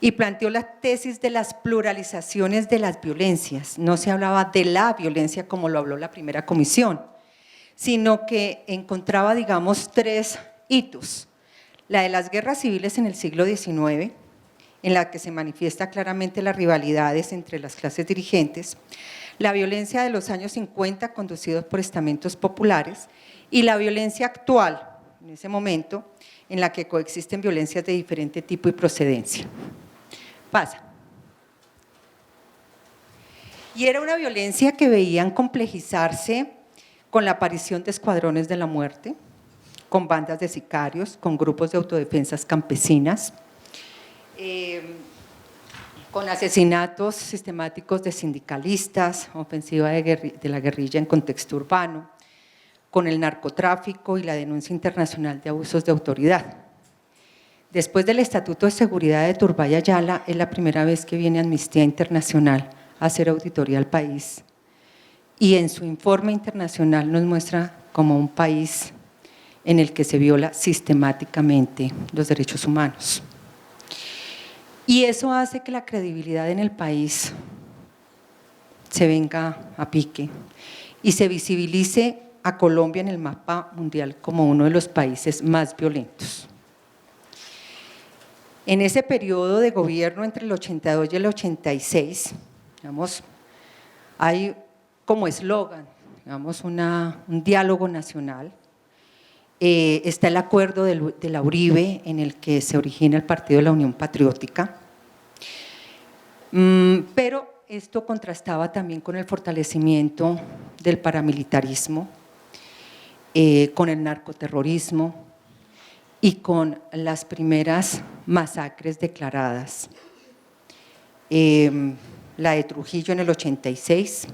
y planteó la tesis de las pluralizaciones de las violencias. No se hablaba de la violencia como lo habló la primera comisión, sino que encontraba, digamos, 3 hitos. La de las guerras civiles en el siglo XIX, en la que se manifiesta claramente las rivalidades entre las clases dirigentes, la violencia de los años 50 conducidos por estamentos populares y la violencia actual, en ese momento, en la que coexisten violencias de diferente tipo y procedencia. Pasa. Y era una violencia que veían complejizarse con la aparición de escuadrones de la muerte, con bandas de sicarios, con grupos de autodefensas campesinas, con asesinatos sistemáticos de sindicalistas, ofensiva de la guerrilla en contexto urbano, con el narcotráfico y la denuncia internacional de abusos de autoridad. Después del Estatuto de Seguridad de Turbay Ayala, es la primera vez que viene Amnistía Internacional a hacer auditoría al país. Y en su informe internacional nos muestra como un país en el que se viola sistemáticamente los derechos humanos. Y eso hace que la credibilidad en el país se venga a pique y se visibilice a Colombia en el mapa mundial como uno de los países más violentos. En ese periodo de gobierno entre el 82 y el 86, digamos, hay como eslogan, digamos, un diálogo nacional. Está el acuerdo de la Uribe en el que se origina el Partido de la Unión Patriótica, pero esto contrastaba también con el fortalecimiento del paramilitarismo, con el narcoterrorismo y con las primeras masacres declaradas. La de Trujillo en el 86,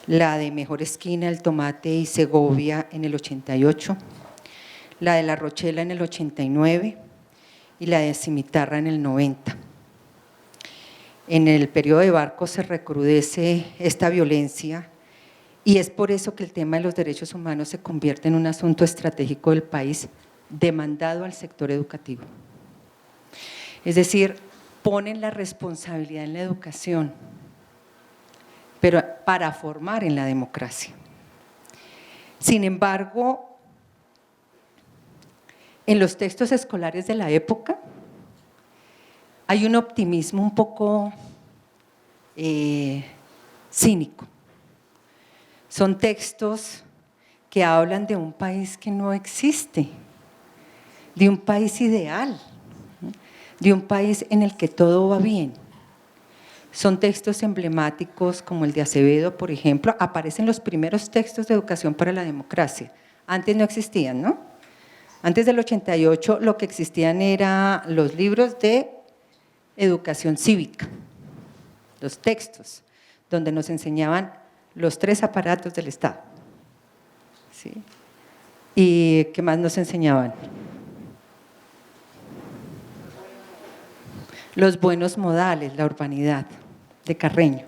la de Mejor Esquina, El Tomate y Segovia en el 88, la de La Rochela en el 89 y la de Cimitarra en el 90. En el periodo de Barcos se recrudece esta violencia y es por eso que el tema de los derechos humanos se convierte en un asunto estratégico del país demandado al sector educativo. Es decir, ponen la responsabilidad en la educación, pero para formar en la democracia. Sin embargo, en los textos escolares de la época hay un optimismo un poco cínico. Son textos que hablan de un país que no existe, de un país ideal, de un país en el que todo va bien. Son textos emblemáticos como el de Acevedo, por ejemplo, aparecen los primeros textos de educación para la democracia. Antes no existían, ¿no? Antes del 88 lo que existían eran los libros de educación cívica, los textos, donde nos enseñaban los 3 aparatos del Estado. ¿Sí? ¿Y qué más nos enseñaban? Los buenos modales, la urbanidad, de Carreño.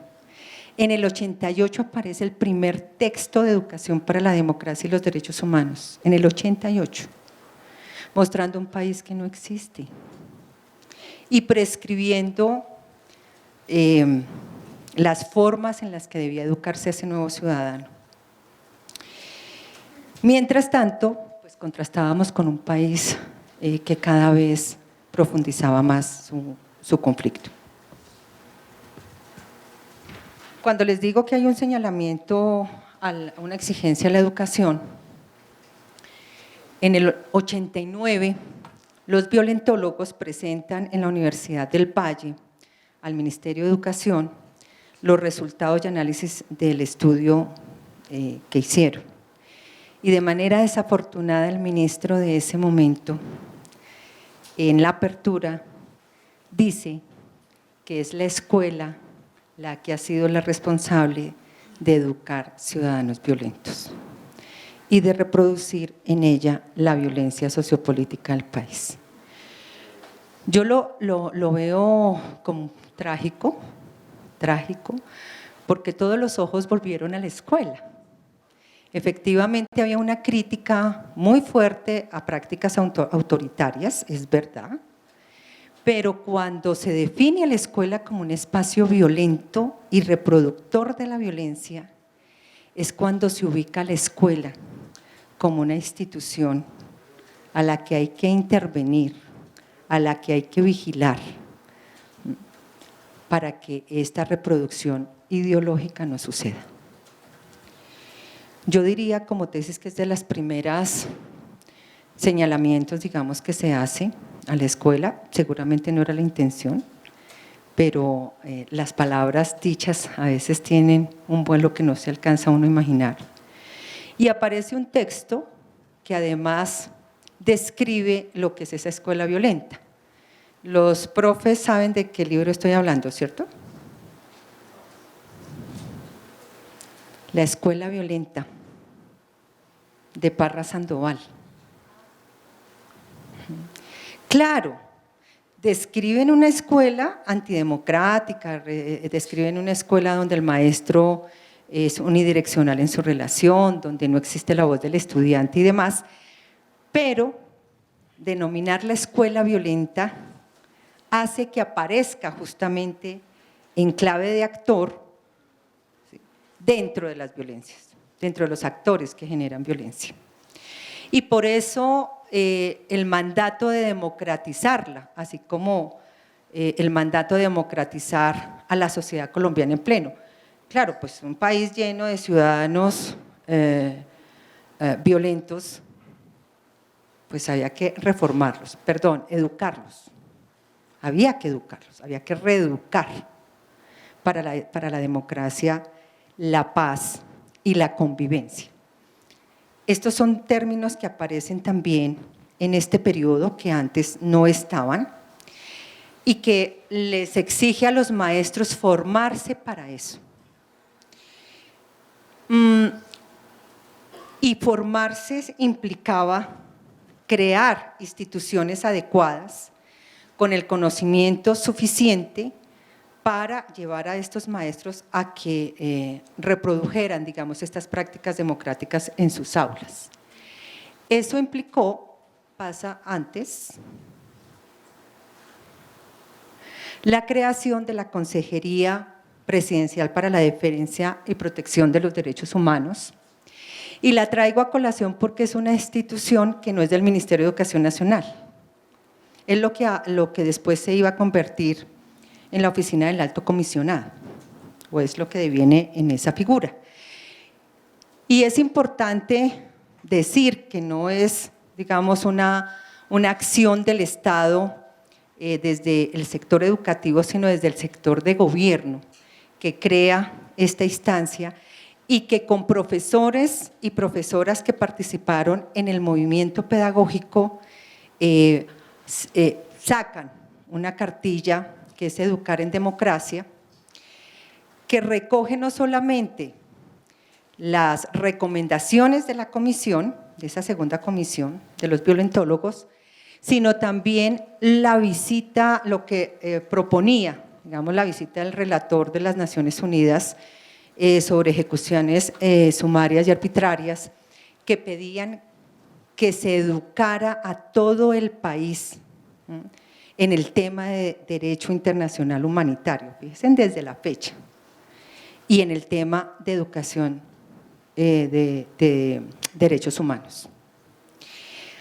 En el 88 aparece el primer texto de educación para la democracia y los derechos humanos, en el 88, mostrando un país que no existe y prescribiendo las formas en las que debía educarse ese nuevo ciudadano. Mientras tanto, pues contrastábamos con un país que cada vez profundizaba más su conflicto. Cuando les digo que hay un señalamiento a una exigencia a la educación, en el 89 los violentólogos presentan en la Universidad del Valle al Ministerio de Educación los resultados y análisis del estudio que hicieron. Y de manera desafortunada el ministro de ese momento, en la apertura, dice que es la escuela la que ha sido la responsable de educar ciudadanos violentos y de reproducir en ella la violencia sociopolítica del país. Yo lo veo como trágico, porque todos los ojos volvieron a la escuela. Efectivamente había una crítica muy fuerte a prácticas autoritarias, es verdad, pero cuando se define a la escuela como un espacio violento y reproductor de la violencia, es cuando se ubica a la escuela como una institución a la que hay que intervenir, a la que hay que vigilar, para que esta reproducción ideológica no suceda. Yo diría como tesis que es de las primeras señalamientos, digamos, que se hace a la escuela, seguramente no era la intención, pero las palabras dichas a veces tienen un vuelo que no se alcanza uno a imaginar. Y aparece un texto que además describe lo que es esa escuela violenta. Los profes saben de qué libro estoy hablando, ¿cierto? La escuela violenta, de Parra Sandoval. Claro, describen una escuela antidemocrática, describen una escuela donde el maestro es unidireccional en su relación, donde no existe la voz del estudiante y demás, pero denominar la escuela violenta hace que aparezca justamente en clave de actor dentro de las violencias, dentro de los actores que generan violencia. Y por eso el mandato de democratizarla, así como el mandato de democratizar a la sociedad colombiana en pleno. Claro, pues un país lleno de ciudadanos violentos, pues había que reformarlos, perdón, educarlos. Había que educarlos, había que reeducar para la democracia, la paz y la convivencia. Estos son términos que aparecen también en este periodo que antes no estaban y que les exige a los maestros formarse para eso. Y formarse implicaba crear instituciones adecuadas con el conocimiento suficiente para llevar a estos maestros a que reprodujeran, digamos, estas prácticas democráticas en sus aulas. Eso implicó, pasa antes, la creación de la Consejería Presidencial para la Defensa y Protección de los Derechos Humanos, y la traigo a colación porque es una institución que no es del Ministerio de Educación Nacional, es lo que después se iba a convertir en la oficina del Alto Comisionado, o es lo que deviene en esa figura. Y es importante decir que no es, digamos, una acción del Estado desde el sector educativo, sino desde el sector de gobierno, que crea esta instancia y que con profesores y profesoras que participaron en el movimiento pedagógico sacan una cartilla que es Educar en Democracia, que recoge no solamente las recomendaciones de la comisión, de esa segunda comisión de los violentólogos, sino también la visita, lo que proponía, digamos, la visita del relator de las Naciones Unidas sobre ejecuciones sumarias y arbitrarias, que pedían que se educara a todo el país en el tema de derecho internacional humanitario, fíjense desde la fecha, y en el tema de educación de derechos humanos.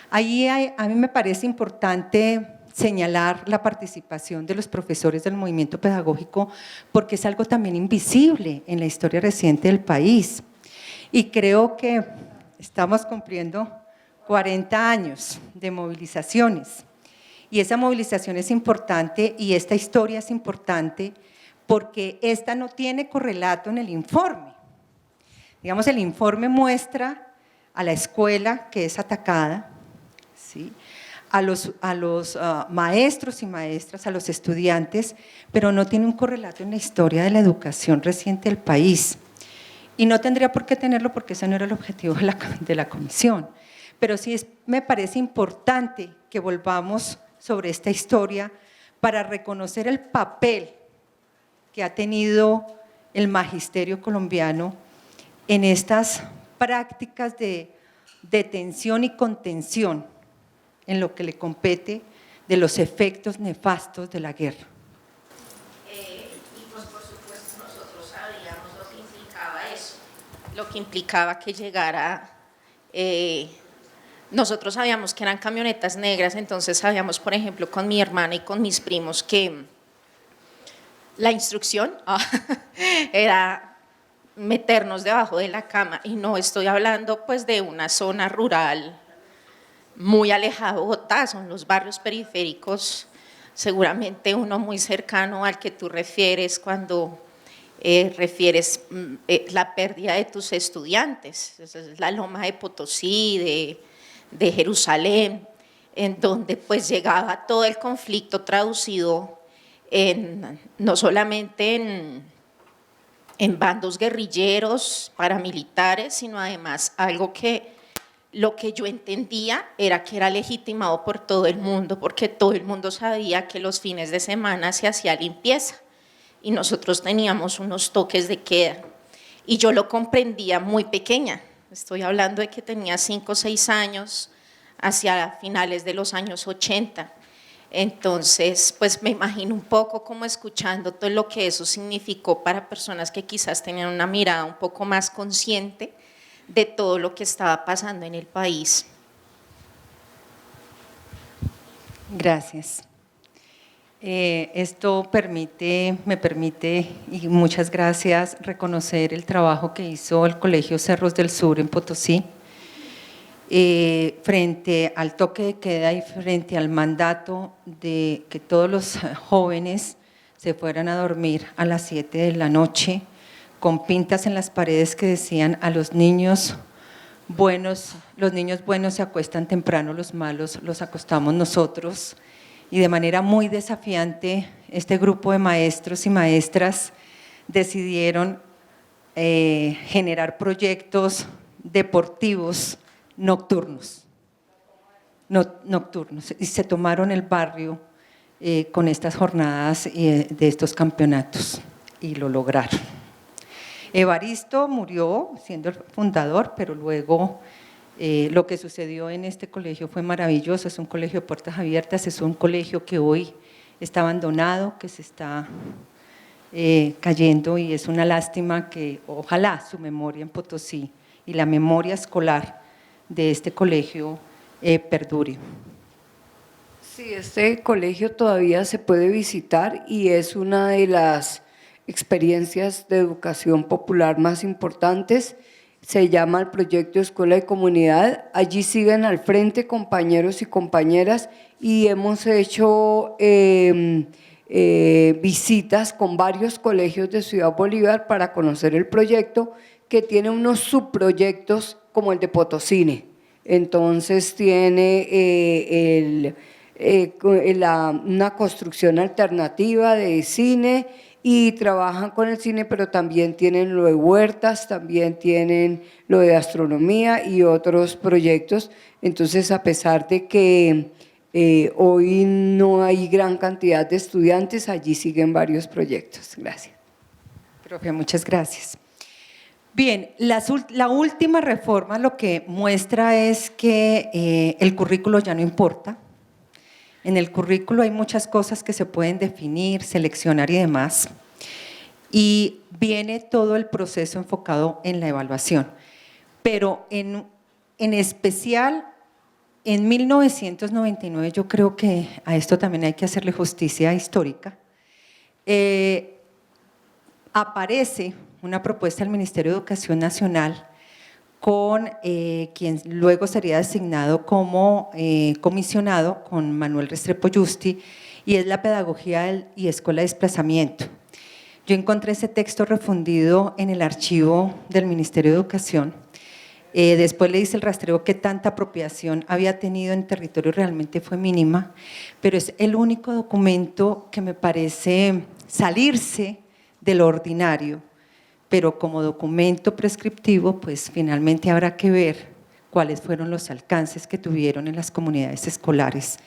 Ahí a mí me parece importante señalar la participación de los profesores del movimiento pedagógico porque es algo también invisible en la historia reciente del país. Y creo que estamos cumpliendo 40 años de movilizaciones. Y esa movilización es importante y esta historia es importante porque esta no tiene correlato en el informe. Digamos, el informe muestra a la escuela que es atacada, ¿sí?, a los maestros y maestras, a los estudiantes, pero no tiene un correlato en la historia de la educación reciente del país. Y no tendría por qué tenerlo porque ese no era el objetivo de la comisión. Pero sí me parece importante que volvamos sobre esta historia para reconocer el papel que ha tenido el magisterio colombiano en estas prácticas de detención y contención en lo que le compete de los efectos nefastos de la guerra. Y pues por supuesto nosotros sabíamos lo que implicaba eso, lo que implicaba que llegara, nosotros sabíamos que eran camionetas negras, entonces sabíamos, por ejemplo, con mi hermana y con mis primos que la instrucción era meternos debajo de la cama, y no estoy hablando pues de una zona rural muy alejada de Bogotá, son los barrios periféricos, seguramente uno muy cercano al que tú refieres cuando refieres la pérdida de tus estudiantes, es la Loma de Potosí, de Jerusalén, en donde pues llegaba todo el conflicto traducido no solamente en bandos guerrilleros, paramilitares, sino además algo que lo que yo entendía era que era legitimado por todo el mundo, porque todo el mundo sabía que los fines de semana se hacía limpieza y nosotros teníamos unos toques de queda y yo lo comprendía muy pequeña, estoy hablando de que tenía 5 o 6 años, hacia finales de los años 80. Entonces, pues me imagino un poco como escuchando todo lo que eso significó para personas que quizás tenían una mirada un poco más consciente de todo lo que estaba pasando en el país. Gracias. Esto me permite, y muchas gracias, reconocer el trabajo que hizo el Colegio Cerros del Sur en Potosí, frente al toque de queda y frente al mandato de que todos los jóvenes se fueran a dormir a las 7 de la noche, con pintas en las paredes que decían a los niños buenos se acuestan temprano, los malos los acostamos nosotros. Y de manera muy desafiante, este grupo de maestros y maestras decidieron generar proyectos deportivos nocturnos, y se tomaron el barrio con estas jornadas de estos campeonatos y lo lograron. Evaristo murió siendo el fundador, pero luego lo que sucedió en este colegio fue maravilloso, es un colegio de puertas abiertas, es un colegio que hoy está abandonado, que se está cayendo y es una lástima que ojalá su memoria en Potosí y la memoria escolar de este colegio perdure. Sí, este colegio todavía se puede visitar y es una de las experiencias de educación popular más importantes. Se llama el proyecto Escuela de Comunidad. Allí siguen al frente compañeros y compañeras y hemos hecho visitas con varios colegios de Ciudad Bolívar para conocer el proyecto, que tiene unos subproyectos como el de Potosí. Entonces tiene una construcción alternativa de cine y trabajan con el cine, pero también tienen lo de huertas, también tienen lo de astronomía y otros proyectos. Entonces, a pesar de que hoy no hay gran cantidad de estudiantes, allí siguen varios proyectos. Gracias. Profe, muchas gracias. Bien, la última reforma lo que muestra es que el currículo ya no importa. En el currículo hay muchas cosas que se pueden definir, seleccionar y demás, y viene todo el proceso enfocado en la evaluación. Pero en especial en 1999, yo creo que a esto también hay que hacerle justicia histórica, aparece una propuesta del Ministerio de Educación Nacional con quien luego sería designado como comisionado, con Manuel Restrepo Yusti, y es la Pedagogía y Escuela de Desplazamiento. Yo encontré ese texto refundido en el archivo del Ministerio de Educación. Después le hice el rastreo que tanta apropiación había tenido en territorio, realmente fue mínima, pero es el único documento que me parece salirse de lo ordinario, pero como documento prescriptivo, pues finalmente habrá que ver cuáles fueron los alcances que tuvieron en las comunidades escolares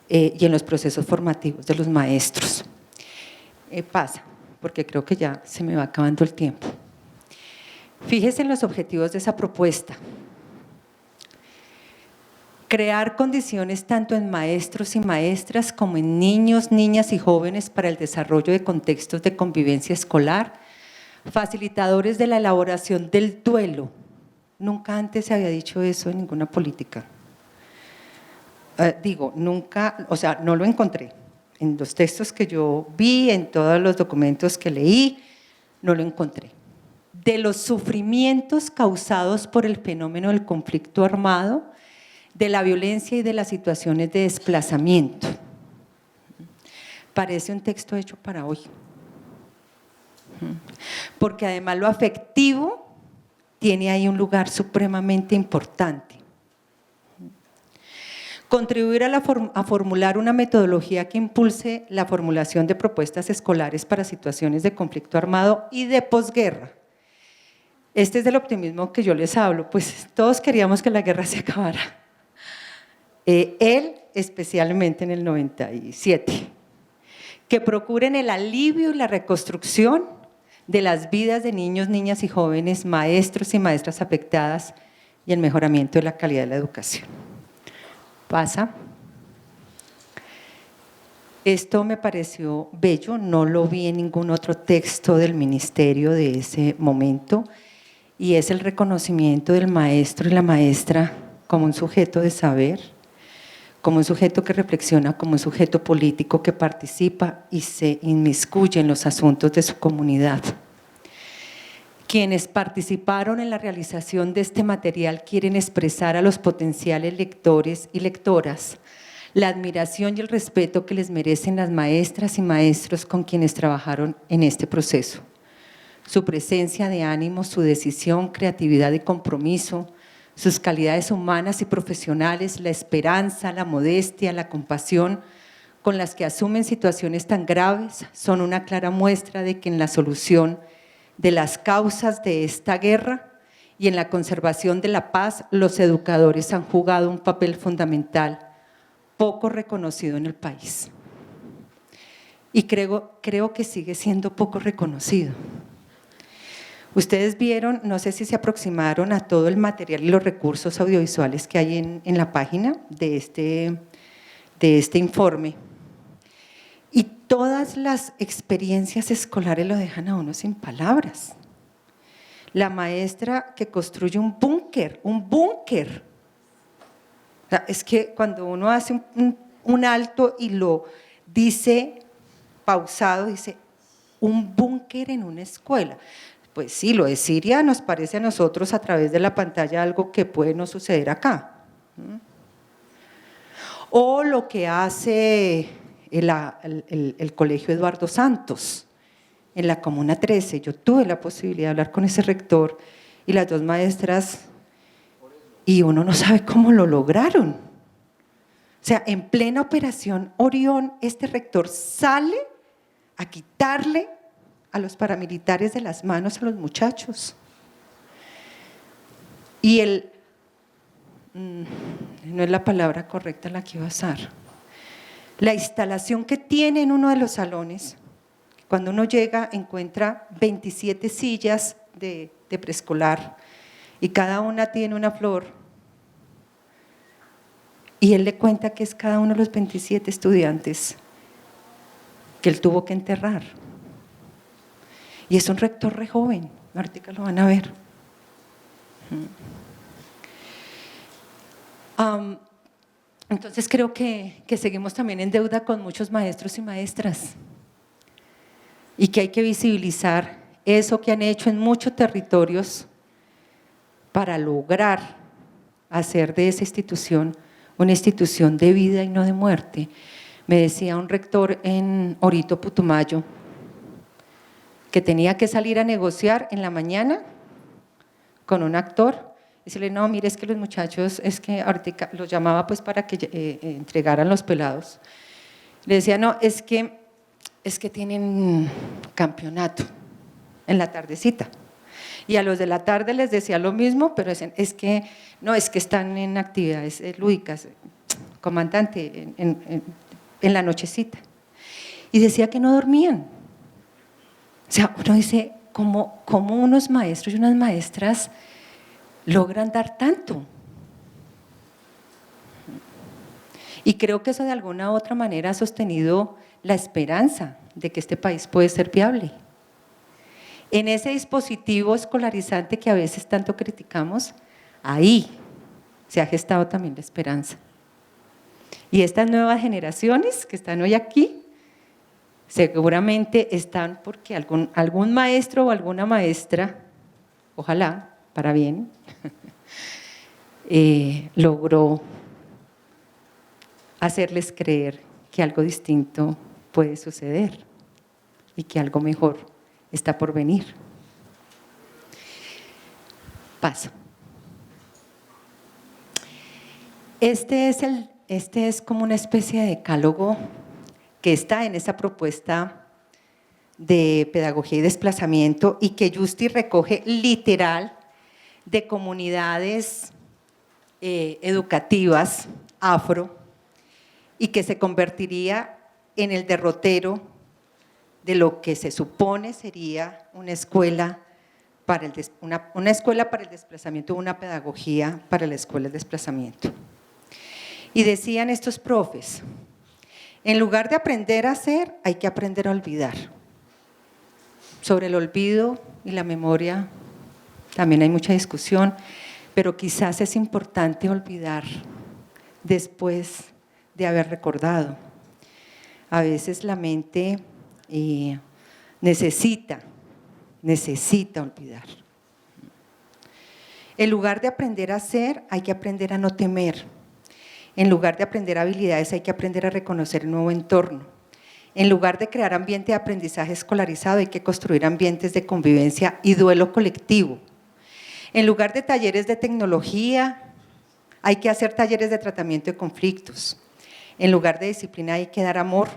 y en los procesos formativos de los maestros. Pasa, porque creo que ya se me va acabando el tiempo. Fíjese en los objetivos de esa propuesta. Crear condiciones tanto en maestros y maestras como en niños, niñas y jóvenes para el desarrollo de contextos de convivencia escolar, facilitadores de la elaboración del duelo. Nunca antes se había dicho eso en ninguna política. Nunca, o sea, no lo encontré. En los textos que yo vi, en todos los documentos que leí, no lo encontré. De los sufrimientos causados por el fenómeno del conflicto armado, de la violencia y de las situaciones de desplazamiento. Parece un texto hecho para hoy. Porque además lo afectivo tiene ahí un lugar supremamente importante. Contribuir a formular una metodología que impulse la formulación de propuestas escolares para situaciones de conflicto armado y de posguerra. Este es el optimismo que yo les hablo, pues todos queríamos que la guerra se acabara. Él especialmente en el 97. Que procuren el alivio y la reconstrucción de las vidas de niños, niñas y jóvenes, maestros y maestras afectadas y el mejoramiento de la calidad de la educación. Pasa. Esto me pareció bello, no lo vi en ningún otro texto del ministerio de ese momento, y es el reconocimiento del maestro y la maestra como un sujeto de saber, como un sujeto que reflexiona, como un sujeto político que participa y se inmiscuye en los asuntos de su comunidad. Quienes participaron en la realización de este material quieren expresar a los potenciales lectores y lectoras la admiración y el respeto que les merecen las maestras y maestros con quienes trabajaron en este proceso. Su presencia de ánimo, su decisión, creatividad y compromiso, sus calidades humanas y profesionales, la esperanza, la modestia, la compasión con las que asumen situaciones tan graves son una clara muestra de que en la solución de las causas de esta guerra y en la conservación de la paz, los educadores han jugado un papel fundamental, poco reconocido en el país. Y creo que sigue siendo poco reconocido. Ustedes vieron, no sé si se aproximaron a todo el material y los recursos audiovisuales que hay en la página de este informe. Y todas las experiencias escolares lo dejan a uno sin palabras. La maestra que construye un búnker. O sea, es que cuando uno hace un alto y lo dice pausado, dice, un búnker en una escuela. Pues sí, lo de Siria nos parece a nosotros a través de la pantalla algo que puede no suceder acá. O lo que hace el Colegio Eduardo Santos en la Comuna 13. Yo tuve la posibilidad de hablar con ese rector y las dos maestras y uno no sabe cómo lo lograron. O sea, en plena operación Orión, este rector sale a quitarle a los paramilitares de las manos a los muchachos. Y no es la palabra correcta la que iba a usar, la instalación que tiene en uno de los salones, cuando uno llega encuentra 27 sillas de preescolar y cada una tiene una flor, y él le cuenta que es cada uno de los 27 estudiantes que él tuvo que enterrar. Y es un rector re joven, ahorita lo van a ver. Entonces creo que seguimos también en deuda con muchos maestros y maestras y que hay que visibilizar eso que han hecho en muchos territorios para lograr hacer de esa institución una institución de vida y no de muerte. Me decía un rector en Orito, Putumayo, que tenía que salir a negociar en la mañana con un actor y decirle, no, mire, es que los muchachos, es que ahorita los llamaba pues para que entregaran los pelados. Le decía, no, es que tienen campeonato en la tardecita. Y a los de la tarde les decía lo mismo, pero decían, es que están en actividades lúdicas, comandante, en la nochecita. Y decía que no dormían. O sea, uno dice, cómo unos maestros y unas maestras logran dar tanto. Y creo que eso de alguna u otra manera ha sostenido la esperanza de que este país puede ser viable. En ese dispositivo escolarizante que a veces tanto criticamos, ahí se ha gestado también la esperanza. Y estas nuevas generaciones que están hoy aquí, seguramente están porque algún maestro o alguna maestra, ojalá, para bien, logró hacerles creer que algo distinto puede suceder y que algo mejor está por venir. Paso. Este es como una especie de decálogo que está en esa propuesta de pedagogía y desplazamiento y que Justi recoge literal de comunidades educativas afro y que se convertiría en el derrotero de lo que se supone sería una escuela para el desplazamiento, una pedagogía para la escuela del desplazamiento. Y decían estos profes, en lugar de aprender a hacer, hay que aprender a olvidar. Sobre el olvido y la memoria también hay mucha discusión, pero quizás es importante olvidar después de haber recordado. A veces la mente necesita olvidar. En lugar de aprender a hacer, hay que aprender a no temer. En lugar de aprender habilidades, hay que aprender a reconocer el nuevo entorno. En lugar de crear ambiente de aprendizaje escolarizado, hay que construir ambientes de convivencia y duelo colectivo. En lugar de talleres de tecnología, hay que hacer talleres de tratamiento de conflictos. En lugar de disciplina, hay que dar amor.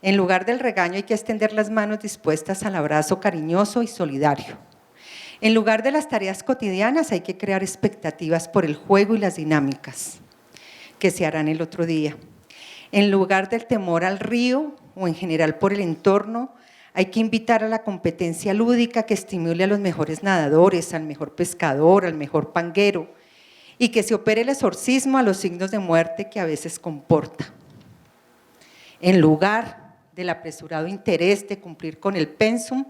En lugar del regaño, hay que extender las manos dispuestas al abrazo cariñoso y solidario. En lugar de las tareas cotidianas, hay que crear expectativas por el juego y las dinámicas que se harán el otro día. En lugar del temor al río o en general por el entorno, hay que invitar a la competencia lúdica que estimule a los mejores nadadores, al mejor pescador, al mejor panguero y que se opere el exorcismo a los signos de muerte que a veces comporta. En lugar del apresurado interés de cumplir con el pensum,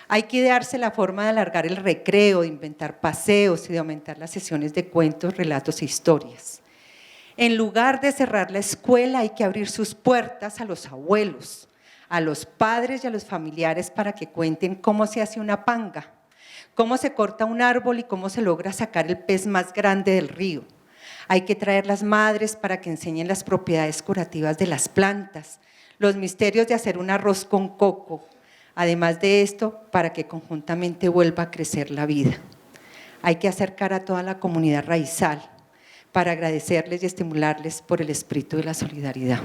hay que idearse la forma de alargar el recreo, de inventar paseos y de aumentar las sesiones de cuentos, relatos e historias. En lugar de cerrar la escuela, hay que abrir sus puertas a los abuelos, a los padres y a los familiares para que cuenten cómo se hace una panga, cómo se corta un árbol y cómo se logra sacar el pez más grande del río. Hay que traer las madres para que enseñen las propiedades curativas de las plantas, los misterios de hacer un arroz con coco, además de esto, para que conjuntamente vuelva a crecer la vida. Hay que acercar a toda la comunidad raizal para agradecerles y estimularles por el espíritu de la solidaridad.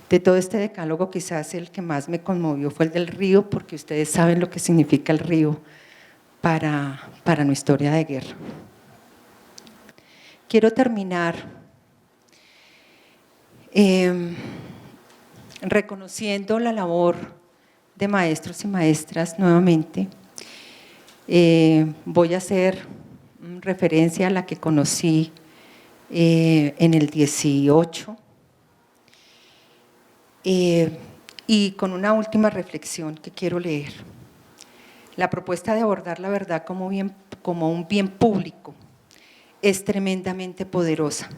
De todo este decálogo, quizás el que más me conmovió fue el del río, porque ustedes saben lo que significa el río para nuestra historia de guerra. Quiero terminar reconociendo la labor de maestros y maestras nuevamente. Voy a hacer referencia a la que conocí en el 18 y con una última reflexión que quiero leer. La propuesta de abordar la verdad como un bien público es tremendamente poderosa.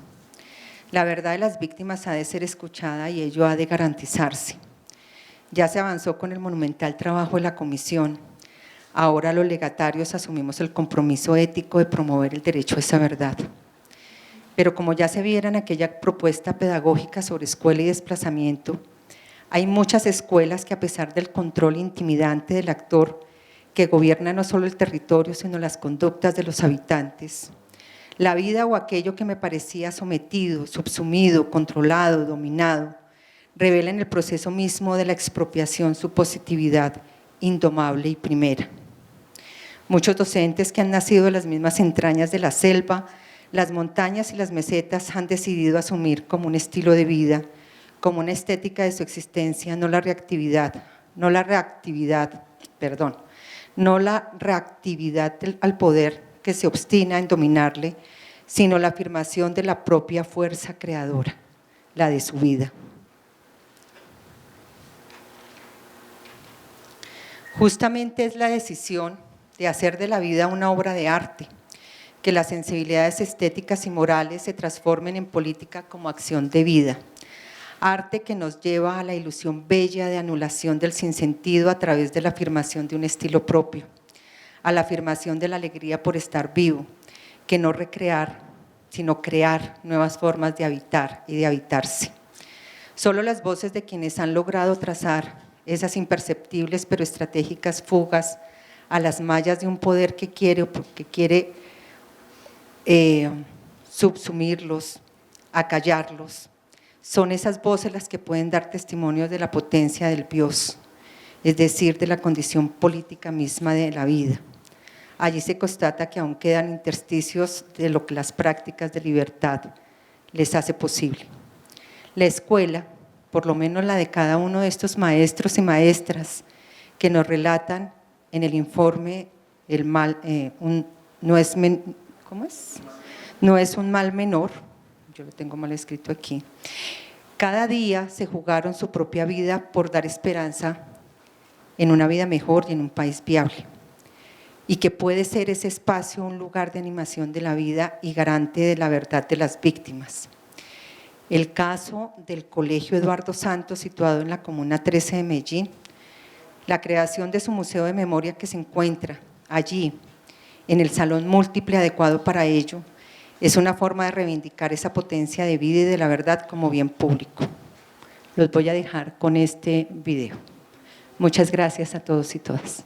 La verdad de las víctimas ha de ser escuchada y ello ha de garantizarse. Ya se avanzó con el monumental trabajo de la comisión. Ahora los legatarios asumimos el compromiso ético de promover el derecho a esa verdad. Pero como ya se viera en aquella propuesta pedagógica sobre escuela y desplazamiento, hay muchas escuelas que a pesar del control intimidante del actor que gobierna no solo el territorio, sino las conductas de los habitantes, la vida o aquello que me parecía sometido, subsumido, controlado, dominado, revela en el proceso mismo de la expropiación su positividad indomable y primera. Muchos docentes que han nacido de las mismas entrañas de la selva, las montañas y las mesetas han decidido asumir como un estilo de vida, como una estética de su existencia, no la reactividad, no la reactividad al poder que se obstina en dominarle, sino la afirmación de la propia fuerza creadora, la de su vida. Justamente es la decisión de hacer de la vida una obra de arte, que las sensibilidades estéticas y morales se transformen en política como acción de vida. Arte que nos lleva a la ilusión bella de anulación del sinsentido a través de la afirmación de un estilo propio, a la afirmación de la alegría por estar vivo, que no recrear, sino crear nuevas formas de habitar y de habitarse. Solo las voces de quienes han logrado trazar esas imperceptibles pero estratégicas fugas a las mallas de un poder que quiere subsumirlos, acallarlos, son esas voces las que pueden dar testimonio de la potencia del bios, es decir, de la condición política misma de la vida. Allí se constata que aún quedan intersticios de lo que las prácticas de libertad les hace posible. La escuela, por lo menos la de cada uno de estos maestros y maestras que nos relatan en el informe, no es un mal menor, yo lo tengo mal escrito aquí. Cada día se jugaron su propia vida por dar esperanza en una vida mejor y en un país viable. Y que puede ser ese espacio un lugar de animación de la vida y garante de la verdad de las víctimas. El caso del Colegio Eduardo Santos, situado en la Comuna 13 de Medellín, la creación de su museo de memoria que se encuentra allí, en el salón múltiple adecuado para ello, es una forma de reivindicar esa potencia de vida y de la verdad como bien público. Los voy a dejar con este video. Muchas gracias a todos y todas.